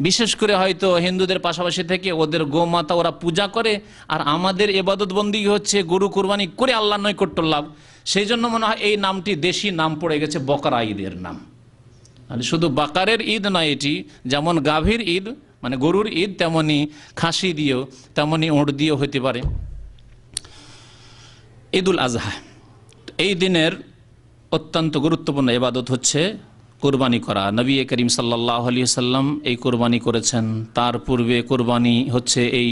বিশেষ করে হয়তো হিন্দুদের পাশাপাশি থেকে ওদের গোমাতা ওরা পূজা করে, আর আমাদের ইবাদত বন্দি হচ্ছে গরু কুরবানি করে আল্লাহ নৈকট্য লাভ। সেই জন্য মনে হয় এই নামটি দেশি নাম পড়ে গেছে বকরা ঈদের নাম। আর শুধু বাকারের ঈদ নয়, এটি যেমন গাভীর ঈদ মানে গরুর ঈদ, তেমনি খাসি দিয়েও, তেমনি ওঁট দিয়েও হতে পারে। ঈদুল আজহা, এই দিনের অত্যন্ত গুরুত্বপূর্ণ ইবাদত হচ্ছে কুরবানি করা। নবী করিম সাল্লাল্লাহু আলাইহি ওয়াসাল্লাম এই কুরবানি করেছেন। তার পূর্বে কুরবানি হচ্ছে এই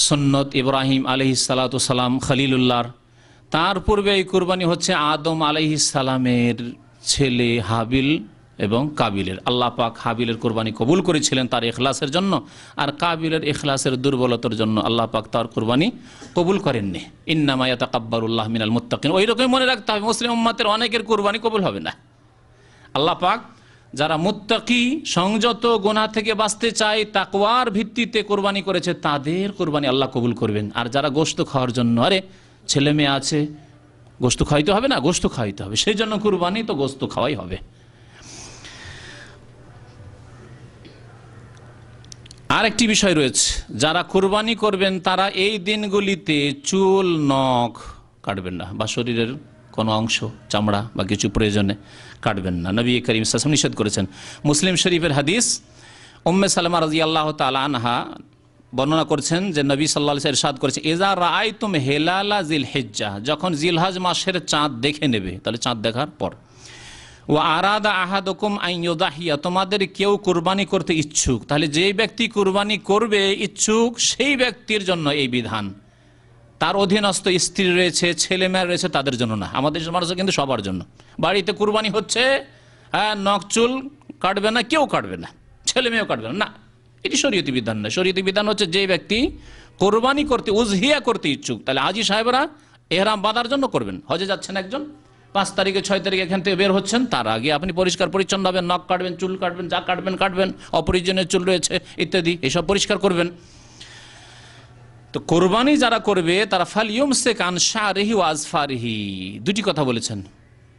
সুন্নত ইব্রাহিম আলাইহিস সালাতু সালাম খলিলুল্লাহর। তার পূর্বে এই কুরবানি হচ্ছে আদম আলাইহিস সালামের ছেলে হাবিল এবং কাবিলের। আল্লাহ পাক হাবিলের কোরবানি কবুল করেছিলেন তার ইখলাসের জন্য, আর কাবিলের ইখলাসের দুর্বলতার জন্য আল্লাহ পাক তার কোরবানি কবুল করেননি। ইন্নামা ইয়াতাকাব্বালুল্লাহু মিনাল মুত্তাকিন। ওই রকমই মনে রাখতে হবে, মুসলিম উম্মতের অনেকের কোরবানি কবুল হবে না। আল্লাহ পাক যারা মুত্তাকি, সংযত, গুনাহ থেকে বাঁচতে চায়, তাকওয়ার ভিত্তিতে কোরবানি করেছে, তাদের কোরবানি আল্লাহ কবুল করবেন। আর যারা গোশত খাওয়ার জন্য, আরে ছেলে মেয়ে আছে, গোশত খাওয়াইতে হবে না, গোশত খাওয়াইতে হবে, সেই জন্য কোরবানি তো গোশত খাওয়াই হবে। আর একটি বিষয় রয়েছে, যারা কুরবানি করবেন তারা এই দিনগুলিতে চুল নখ কাটবেন না, বা শরীরের কোনো অংশ চামড়া বা কিছু প্রয়োজনে কাটবেন না। নবী করিম সাল্লাল্লাহু আলাইহি ওয়াসাল্লাম নিষেধ করেছেন। মুসলিম শরীফের হাদিস, উম্মে সালামা রাদিয়াল্লাহু তাআলা আনহা বর্ণনা করছেন যে নবী সাল্লাল্লাহু আলাইহি ওয়াসাল্লাম ইরশাদ করেছেন, ইযা রাআইতুম হিলালা জিলহিজ্জাহ, যখন জিলহজ মাসের চাঁদ দেখে নেবে, তাহলে চাঁদ দেখার পর, ওয়া আরাদা আহাদুকুম আন ইউদাহিয়া, তোমাদের কেউ কুরবানি করতে ইচ্ছুক, তাহলে যেই ব্যক্তি কুরবানি করবে ইচ্ছুক সেই ব্যক্তির জন্য এই বিধান। তার অধীনস্থ স্ত্রী রয়েছে, ছেলে মেয়ে রয়েছে, তাদের জন্য না। আমাদের মানুষের কিন্তু সবার জন্য। বাড়িতে কুরবানি হচ্ছে, হ্যাঁ, নখ চুল কাটবে না, কেউ কাটবে না, ছেলে মেয়েও কাটবে না, এটি শরীয়তি বিধান না। শরীয়তি বিধান হচ্ছে যে ব্যক্তি কোরবানি করতে, উজহিয়া করতে ইচ্ছুক, তাহলে হাজী সাহেবরা এহরাম বাঁধার জন্য করবেন। হজে যাচ্ছেন একজন, 5 তারিখে 6 তারিখে এখান থেকে বের হচ্ছেন, তার আগে আপনি পরিষ্কার পরিচ্ছন্ন হবেন, নখ কাটবেন, চুল কাটবেন, যা কাটবেন কাটবেন, অপরিজনের চুল রয়েছে ইত্যাদি এসব পরিষ্কার করবেন। তো কোরবানি যারা করবে তারা ফালইউমসিক আন শারিহি ওয়া আজফারিহি, দুটি কথা বলেছেন,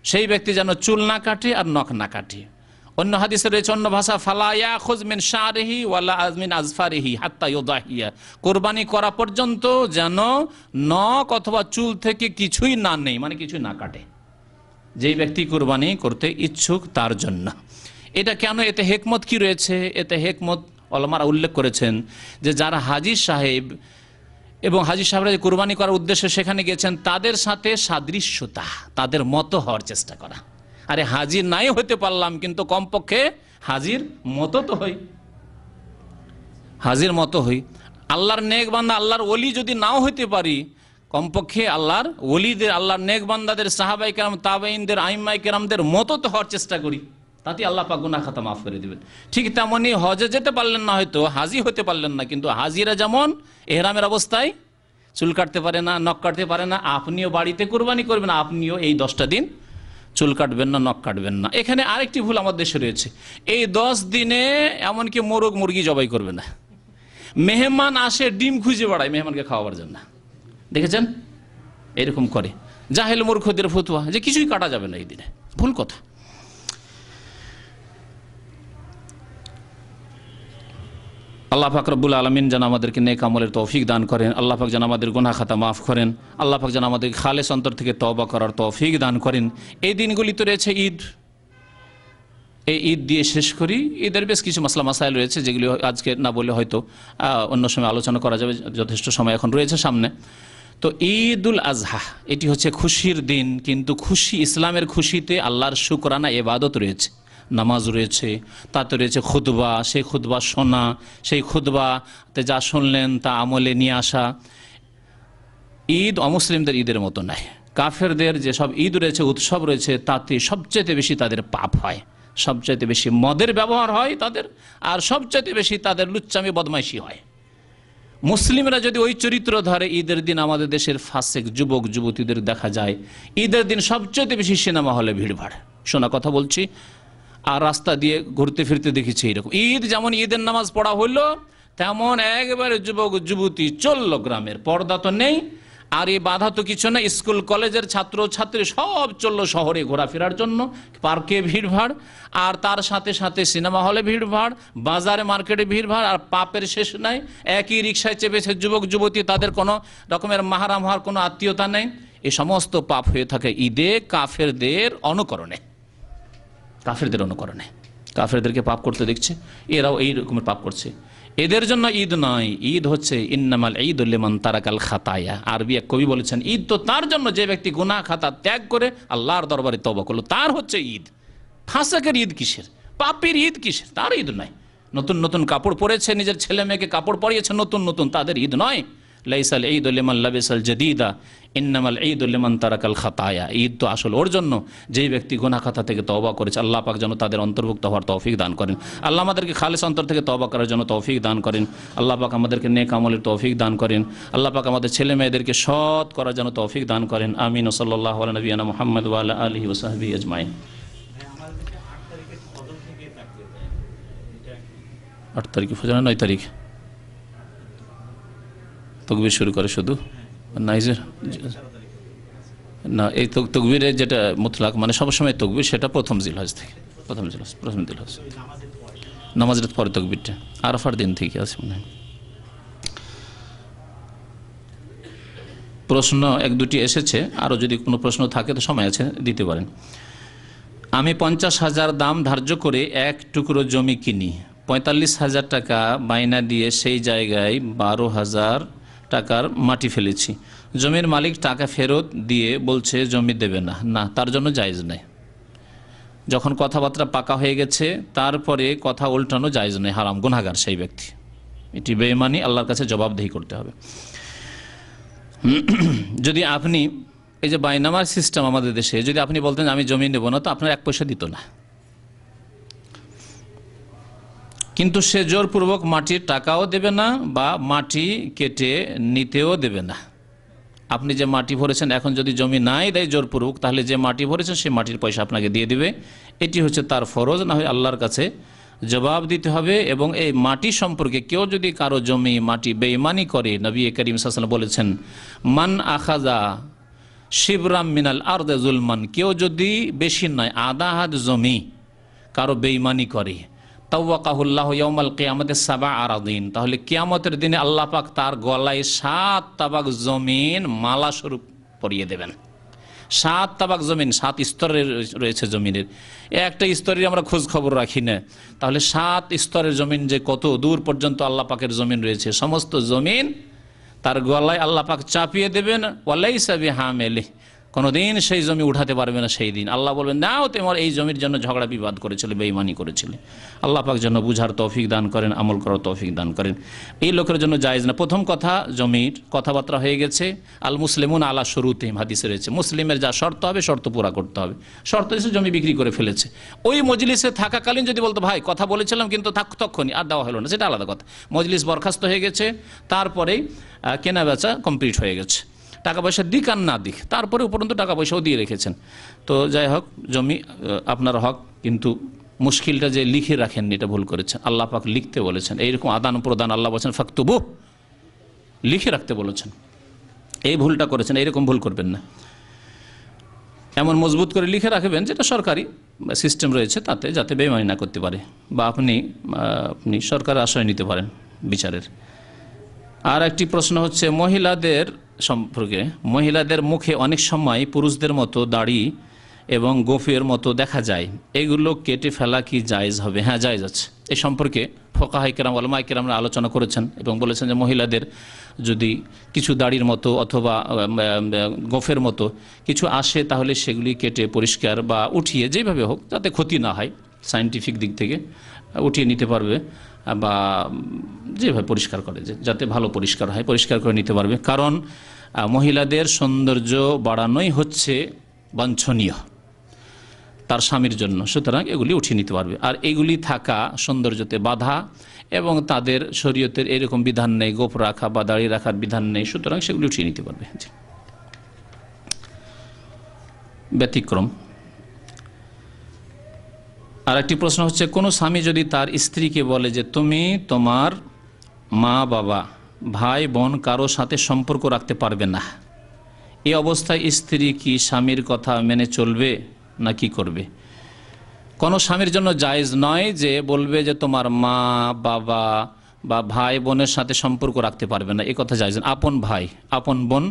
সেই ব্যক্তি যেন চুল না কাটে আর নখ না কাটে। অন্য হাদিসে রয়েছে, অন্য ভাষা, ফালা ইয়াখুজ মিন শারিহি ওয়ালা মিন আজফারিহি হাত্তা ইউদাহিয়া, কোরবানি করা পর্যন্ত যেন নখ অথবা চুল থেকে কিছুই না নেই, মানে কিছুই না কাটে, যেই ব্যক্তি কুরবানি করতে ইচ্ছুক তার জন্য। এটা কেন? এতে হেকমত কি রয়েছে? এতে হেকমত ওলামারা উল্লেখ করেছেন যে যারা হাজী সাহেব এবং হাজী সাহেবরা যে কুরবানি করার উদ্দেশ্যে সেখানে গেছেন, তাদের সাথে সাদৃশ্যতা, তাদের মতো হওয়ার চেষ্টা করা। আরে হাজির নাই হতে পারলাম, কিন্তু কমপক্ষে হাজির মতো তো হই, হাজির মতো হই। আল্লাহর নেক বান্দা, আল্লাহর ওলি যদি নাও হইতে পারি, কমপক্ষে আল্লাহর ওলিদের, আল্লাহর নেক বান্দাদের, সাহাবাই কেরাম, তাবেঈনদের, আইম্মাই কেরামদের মতো তো হওয়ার চেষ্টা করি, তাতে আল্লাহ পাক গুনাহ খাতা মাফ করে দিবেন। ঠিক তেমনি হজে যেতে পারলেন না, হয়তো হাজি হতে পারলেন না, কিন্তু হাজিরা যেমন এহরামের অবস্থায় চুল কাটতে পারে না, নখ কাটতে পারে না, আপনিও বাড়িতে কুরবানি করবেন, আপনিও এই 10টা দিন চুল কাটবেন না, নখ কাটবেন না। এখানে আরেকটি ভুল আমাদের দেশে রয়েছে, এই 10 দিনে এমনকি মোরগ মুরগি জবাই করবে না। মেহমান আসে, ডিম খুঁজে বেড়ায় মেহমানকে খাওয়াবার জন্য, দেখেছেন? এরকম করে জাহেল মূর্খদের ফতোয়া যে কিছুই কাটা যাবে না এই দিনে, ভুল কথা। আল্লাহ পাক রব্বুল আলামিন যেন আমাদেরকে নেক আমলের তৌফিক দান করেন। আল্লাহ পাক যেন আমাদের গুনাহ খাতা মাফ করেন। আল্লাহ পাক যেন আমাদের খালেস অন্তর থেকে তওবা করার তৌফিক দান করেন। এই দিনগুলিতে রয়েছে ঈদ। এই ঈদ দিয়ে শেষ করি। ঈদের বেশ কিছু মাসলা মাসাইল রয়েছে, যেগুলি আজকে না বলে হয়তো অন্য সময় আলোচনা করা যাবে, যথেষ্ট সময় এখন রয়েছে সামনে। তো ঈদুল আজহা এটি হচ্ছে খুশির দিন, কিন্তু খুশি, ইসলামের খুশিতে আল্লাহর শুকরানা ইবাদত রয়েছে, নামাজ রয়েছে, তাতে রয়েছে খুতবা, সেই খুতবা শোনা, সেই খুতবাতে যা শুনলেন তা আমলে নিয়ে আসা। ঈদ অমুসলিমদের ঈদের মতো নয়। কাফেরদের যেসব ঈদ রয়েছে, উৎসব রয়েছে, তাতে সবচেয়ে বেশি তাদের পাপ হয়, সবচাইতে বেশি মদের ব্যবহার হয় তাদের, আর সবচাইতে বেশি তাদের লুচ্চামি বদমাইশি হয়। মুসলিমরা যদি ওই চরিত্র ধরে, ঈদের দিন আমাদের দেশের ফাসেক যুবক যুবতীদের দেখা যায় ঈদের দিন সবচেয়ে বেশি সিনেমা হলে ভিড়ভাড়, শোনা কথা বলছি, আর রাস্তা দিয়ে ঘুরতে ফিরতে দেখেছি এরকম। ঈদ যেমন ঈদের নামাজ পড়া হইলো, তেমন একবারে যুবক যুবতী চললো গ্রামের, পর্দা তো নেই, আর এই বাধা তো কিছু না, স্কুল কলেজের ছাত্র ছাত্রী সব চললো শহরে ঘোরাফেরার জন্য, পার্কে ভিড়ভাড়, আর তার সাথে সাথে সিনেমা হলে ভিড়ভাড়, বাজারে মার্কেটে ভিড়ভাড়, আর পাপের শেষ নাই। একই রিক্সায় চেপেছে যুবক যুবতী, তাদের কোনো রকমের মাহারাম হওয়ার কোনো আত্মীয়তা নেই। এই সমস্ত পাপ হয়ে থাকে ঈদে কাফেরদের অনুকরণে, কাফেরদের অনুকরণে। কাফেরদেরকে পাপ করতে দেখছে, এরাও এই রকমের পাপ করছে। এদের জন্য ঈদ নয়, ঈদ হচ্ছে ইন্নামাল ঈদুল লিমান তারাকাল খাতায়া। আরবি এক কবি বলেছেন, ঈদ তো তার জন্য যে ব্যক্তি গুনাহ খাতা ত্যাগ করে আল্লাহর দরবারে তওবা করলো, তার হচ্ছে ঈদ। ফাসেকের ঈদ কিসের, পাপীর ঈদ কিসের, তার ঈদ নয়। নতুন নতুন কাপড় পরেছে, নিজের ছেলে মেয়েকে কাপড় পরিয়েছে নতুন নতুন, তাদের ঈদ নয়। লাইসাল ঈদুল লিমান লাবিসাল জাদীদা ইন্নামাল ঈদুল লিমান তারাকাল খাতায়া। ঈদ তো আসল ওর জন্য যেই ব্যক্তি গুনাহ খাতা থেকে তওবা করেছে। আল্লাহ পাক যেন তাদের অন্তর্ভুক্ত হওয়ার তৌফিক দান করেন। আল্লাহ আমাদেরকে খালেস অন্তর থেকে তওবা করার জন্য তৌফিক দান করেন। আল্লাহ পাক আমাদেরকে নেক আমলের তৌফিক দান করেন। আল্লাহ পাক আমাদের ছেলে মেয়েদেরকে সৎ করার জন্য তৌফিক দান করেন। আমিন। সাল্লাল্লাহু আলা নবিয়ানা মুহাম্মদ ওয়া আলা আলিহি ওয়া সাহবিহি আজমাইন। 8 তারিখে ফজর, 9 তারিখ তকবীর শুরু করে শুধু না, এই তকবীরের যেটা মুতলাক মানে সবসময় তকবীর, সেটা প্রথম জিলহজ থেকে, প্রথম জিলহজ নামাজের পরে তকবীরটা আরাফার দিন থেকে আছে মনে হয়। প্রশ্ন 1-2টি এসেছে, আরও যদি কোনো প্রশ্ন থাকে তো সময় আছে, দিতে পারেন। আমি 50,000 দাম ধার্য করে এক টুকরো জমি কিনি, 45,000 টাকা বাইনা দিয়ে সেই জায়গায় 12,000 টাকার মাটি ফেলেছি। জমির মালিক টাকা ফেরত দিয়ে বলছে জমি দেবে না। না, তার জন্য জায়েজ নেই। যখন কথাবার্তা পাকা হয়ে গেছে তারপরে কথা উল্টানো জায়েজ নেই, হারাম, গুনাহগার সেই ব্যক্তি। এটি বেঈমানি, আল্লাহর কাছে জবাবদিহি করতে হবে। যদি আপনি এই যে বাইনামার সিস্টেম আমাদের দেশে, যদি আপনি বলতেন আমি জমি নেব না, তো আপনার 1 পয়সা দিত না। কিন্তু সে জোরপূর্বক মাটির টাকাও দেবে না বা মাটি কেটে নিতেও দেবে না। আপনি যে মাটি ভরেছেন, এখন যদি জমি নাই দেয় জোরপূর্বক, তাহলে যে মাটি ভরেছেন সেই মাটির পয়সা আপনাকে দিয়ে দিবে। এটি হচ্ছে তার ফরজ, না হয় আল্লাহর কাছে জবাব দিতে হবে। এবং এই মাটি সম্পর্কে কেউ যদি কারো জমি মাটি বেঈমানি করে, নবী করিম সাল্লাল্লাহু আলাইহি ওয়াসাল্লাম বলেছেন, মান আখাযা শিবরাম মিনাল আরদি যুলমান, কেউ যদি বেশি নয় আধা হাত জমি কারো বেঈমানি করে, তাওয়াকাহুল্লাহু ইয়াউমাল কিয়ামাতি 7 আরাদিন, তাহলে কিয়ামতের দিনে আল্লাহ পাক তার গলায় 7 তাবাক জমিন মালা স্বরূপ পরিয়ে দেবেন। 7 তাবাক জমিন, 7 স্তরের রয়েছে জমিনের, একটা স্তরের আমরা খোঁজ খবর রাখি না। তাহলে 7 স্তরের জমিন যে কত দূর পর্যন্ত আল্লাহ পাকের জমিন রয়েছে, সমস্ত জমিন তার গলায় আল্লাহ পাক চাপিয়ে দেবেন। ওয়ালাইসা বিহামিলি, কোনোদিন সেই জমি উঠাতে পারবে না সেই দিন। আল্লাহ বলবেন, নাও তোমার এই জমির জন্য ঝগড়া বিবাদ করেছিলে, বেঈমানি করেছিলে। আল্লাহ পাক যেন বুঝার তৌফিক দান করেন, আমল করার তৌফিক দান করেন। এই লোকের জন্য জায়েজ না। প্রথম কথা, জমির কথাবার্তা হয়ে গেছে, আল মুসলিমুন আলা শুরুতিহিম, হাদিসে রয়েছে, মুসলিমের যা শর্ত হবে শর্ত পুরা করতে হবে। শর্ত এসে জমি বিক্রি করে ফেলেছে, ওই মজলিসে থাকাকালীন যদি বলতো ভাই কথা বলেছিলাম কিন্তু তখনই আর দেওয়া হলো না, সেটা আলাদা কথা। মজলিস বরখাস্ত হয়ে গেছে, তারপরেই কেনা বেচা কমপ্লিট হয়ে গেছে, টাকা পয়সা দিক আর না দিক, তারপরে উপরন্তু টাকা পয়সাও দিয়ে রেখেছেন। তো যাই হোক, জমি আপনার হক, কিন্তু মুশকিলটা যে লিখে রাখেননি, এটা ভুল করেছেন। আল্লাহ পাক লিখতে বলেছেন, এইরকম আদান প্রদান আল্লাহ বলেছেন ফাকতুবু, লিখে রাখতে বলেছেন। এই ভুলটা করেছেন, এইরকম ভুল করবেন না। এমন মজবুত করে লিখে রাখবেন যেটা সরকারি সিস্টেম রয়েছে তাতে, যাতে বেঈমানি না করতে পারে, বা আপনি সরকারের আশ্রয় নিতে পারেন। বিচারের। আর একটি প্রশ্ন হচ্ছে মহিলাদের সম্পর্কে, মহিলাদের মুখে অনেক সময় পুরুষদের মতো দাড়ি এবং গোফের মতো দেখা যায়, এগুলো কেটে ফেলা কি জায়েজ হবে? হ্যাঁ, জায়েজ আছে। এই সম্পর্কে ফোকাহায়ে কেরাম, উলামায়ে কেরামরা আলোচনা করেছেন এবং বলেছেন যে মহিলাদের যদি কিছু দাড়ির মতো অথবা গোফের মতো কিছু আসে তাহলে সেগুলি কেটে পরিষ্কার বা উঠিয়ে যেভাবে হোক, যাতে ক্ষতি না হয়, সায়েন্টিফিক দিক থেকে উঠিয়ে নিতে পারবে বা যেভাবে পরিষ্কার করে যাতে ভালো পরিষ্কার হয়, পরিষ্কার করে নিতে পারবে। কারণ মহিলাদের সৌন্দর্য বাড়ানোই হচ্ছে বাঞ্ছনীয় তার স্বামীর জন্য, সুতরাং এগুলি উঠিয়ে নিতে পারবে। আর এগুলি থাকা সৌন্দর্যতে বাধা এবং তাদের শরীয়তের এরকম বিধান নেই, গোফ রাখা বা দাড়ি রাখার বিধান নেই, সুতরাং সেগুলি উঠিয়ে নিতে পারবে। ব্যতিক্রম আর একটি প্রশ্ন হচ্ছে, কোনো স্বামী যদি তার স্ত্রীকে বলে যে তুমি তোমার মা বাবা ভাই বোন কারো সাথে সম্পর্ক রাখতে পারবে না, এই অবস্থায় স্ত্রী কি স্বামীর কথা মেনে চলবে না কি করবে? কোনো স্বামীর জন্য জায়েজ নয় যে বলবে যে তোমার মা বাবা বা ভাই বোনের সাথে সম্পর্ক রাখতে পারবে না, এ কথা জায়েজ না। আপন ভাই আপন বোন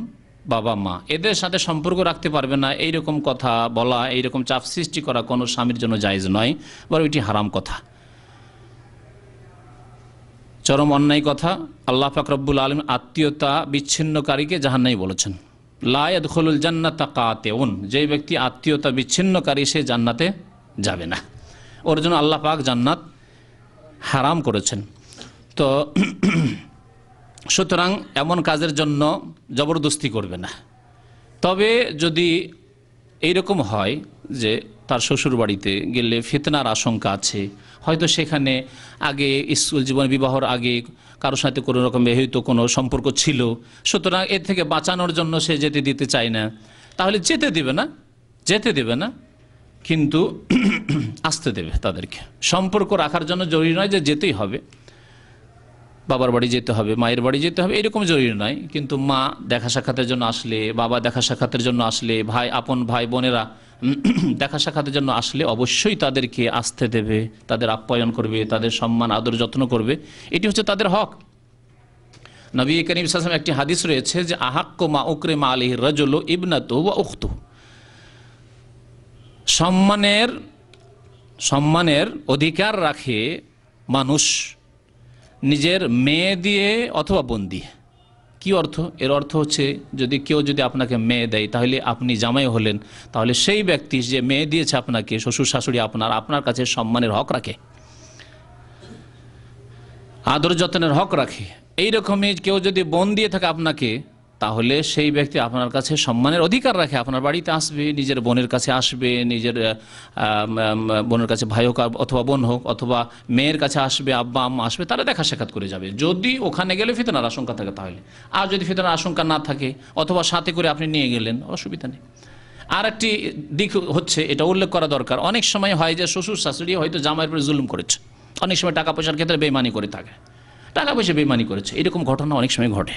বাবা মা এদের সাথে সম্পর্ক রাখতে পারবে না, এইরকম কথা বলা, এইরকম চাপ সৃষ্টি করা কোনো স্বামীর জন্য জায়েজ নয়, বরং এটি হারাম কথা, চরম অন্যায় কথা। আল্লাহ পাক রব্বুল আলামিন আত্মীয়তা বিচ্ছিন্নকারীকে জাহান্নামী বলেছেন। লা ইয়াদখুলুল জান্নাতা কাতিউন, যে ব্যক্তি আত্মীয়তা বিচ্ছিন্নকারী সে জান্নাতে যাবে না, ওর জন্য আল্লাহ পাক জান্নাত হারাম করেছেন। তো সুতরাং এমন কাজের জন্য জবরদস্তি করবে না। তবে যদি এইরকম হয় যে তার শ্বশুর বাড়িতে গেলে ফিতনার আশঙ্কা আছে, হয়তো সেখানে আগে স্কুল জীবন বিবাহর আগে কারোর সাথে কোনো রকম হয়তো কোনো সম্পর্ক ছিল, সুতরাং এর থেকে বাঁচানোর জন্য সে যেতে দিতে চায় না, তাহলে যেতে দেবে না, কিন্তু আসতে দেবে তাদেরকে। সম্পর্ক রাখার জন্য জরুরি নয় যে যেতেই হবে, বাবার বাড়ি যেতে হবে, মায়ের বাড়ি যেতে হবে, এরকম জরুরি নয়। কিন্তু মা দেখা সাক্ষাতের জন্য আসলে, বাবা দেখা সাক্ষাতের জন্য আসলে, ভাই আপন ভাই বোনেরা দেখা সাক্ষাতের জন্য আসলে অবশ্যই তাদেরকে আসতে দেবে, তাদের আপ্যায়ন করবে, তাদের সম্মান আদর যত্ন করবে, এটি হচ্ছে তাদের হক। নবী করিম সাল্লাল্লাহু আলাইহি ওয়াসাল্লাম একটি হাদিস রয়েছে যে আহাক্কু মা উকরিমা আলাইহি রাজুলু ইবনাতুহু ওয়া উখতুহু, সম্মানের অধিকার রাখে মানুষ নিজের মেয়ে দিয়ে অথবা বোন দিয়ে। কি অর্থ? এর অর্থ হচ্ছে কেউ যদি আপনাকে মেয়ে দেয় তাহলে আপনি জামাই হলেন, তাহলে সেই ব্যক্তি যে মেয়ে দিয়েছে আপনাকে, শ্বশুর শাশুড়ি আপনার কাছে সম্মানের হক রাখে, আদর যত্নের হক রাখে। এইরকমই কেউ যদি বোন দিয়ে থাকে আপনাকে, তাহলে সেই ব্যক্তি আপনার কাছে সম্মানের অধিকার রাখে, আপনার বাড়িতে আসবে, নিজের বোনের কাছে আসবে, নিজের বোনের কাছে ভাই হোক অথবা বোন হোক, অথবা মেয়ের কাছে আসবে, আব্বা আম্মা আসবে, তারা দেখা সাক্ষাৎ করে যাবে। যদি ওখানে গেলে ফিতনার আশঙ্কা থাকে তাহলে, আর যদি ফিতনার আশঙ্কা না থাকে অথবা সাথে করে আপনি নিয়ে গেলেন, অসুবিধা নেই। আর একটি দিক হচ্ছে, এটা উল্লেখ করা দরকার, অনেক সময় হয় যে শ্বশুর শাশুড়ি হয়তো জামাইয়ের উপরে জুলুম করেছে, অনেক সময় টাকা পয়সার ক্ষেত্রে বেইমানি করে থাকে, টাকা পয়সা বেইমানি করেছে, এরকম ঘটনা অনেক সময় ঘটে।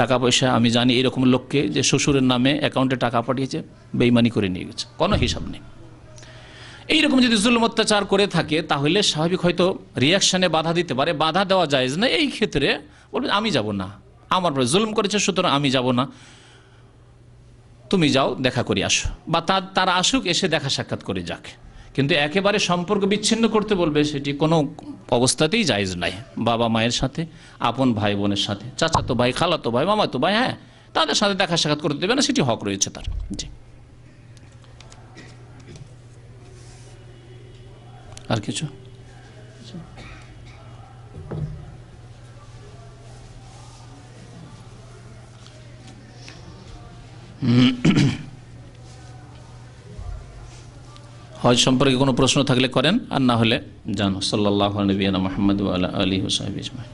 টাকা পয়সা আমি জানি এরকম লোককে যে শ্বশুরের নামে অ্যাকাউন্টে টাকা পাঠিয়েছে, বেইমানি করে নিয়ে গেছে, কোনো হিসাব নেই। এইরকম যদি জুলুম অত্যাচার করে থাকে তাহলে স্বাভাবিক হয়তো রিয়াকশানে বাধা দিতে পারে, বাধা দেওয়া জায়েজ না। এই ক্ষেত্রে বলবেন আমি যাব না, আমার উপরে জুলুম করেছে সুতরাং আমি যাব না, তুমি যাও দেখা করে আসো, বা তারা আসুক, এসে দেখা সাক্ষাৎ করে যাক। কিন্তু একেবারে সম্পর্ক বিচ্ছিন্ন করতে বলবে, সেটি কোনো অবস্থাতেই জায়েজ নাই। বাবা মায়ের সাথে, আপন ভাই বোনের সাথে, চাচাতো ভাই, খালাতো ভাই, মামাতো ভাই, হ্যাঁ, তাদের সাথে দেখা সাক্ষাৎ করতে দেবে না, সেটি হক রয়েছে তার। জি, আর কিছু? হজ সম্পর্কে কোনো প্রশ্ন থাকলে করেন, আর না হলে জানো। সাল্লাল্লাহু আলাইহি ওয়া সাল্লাম মুহাম্মদ ওয়া আলা আলিহি ওয়া সাহবিহি আজমাইন।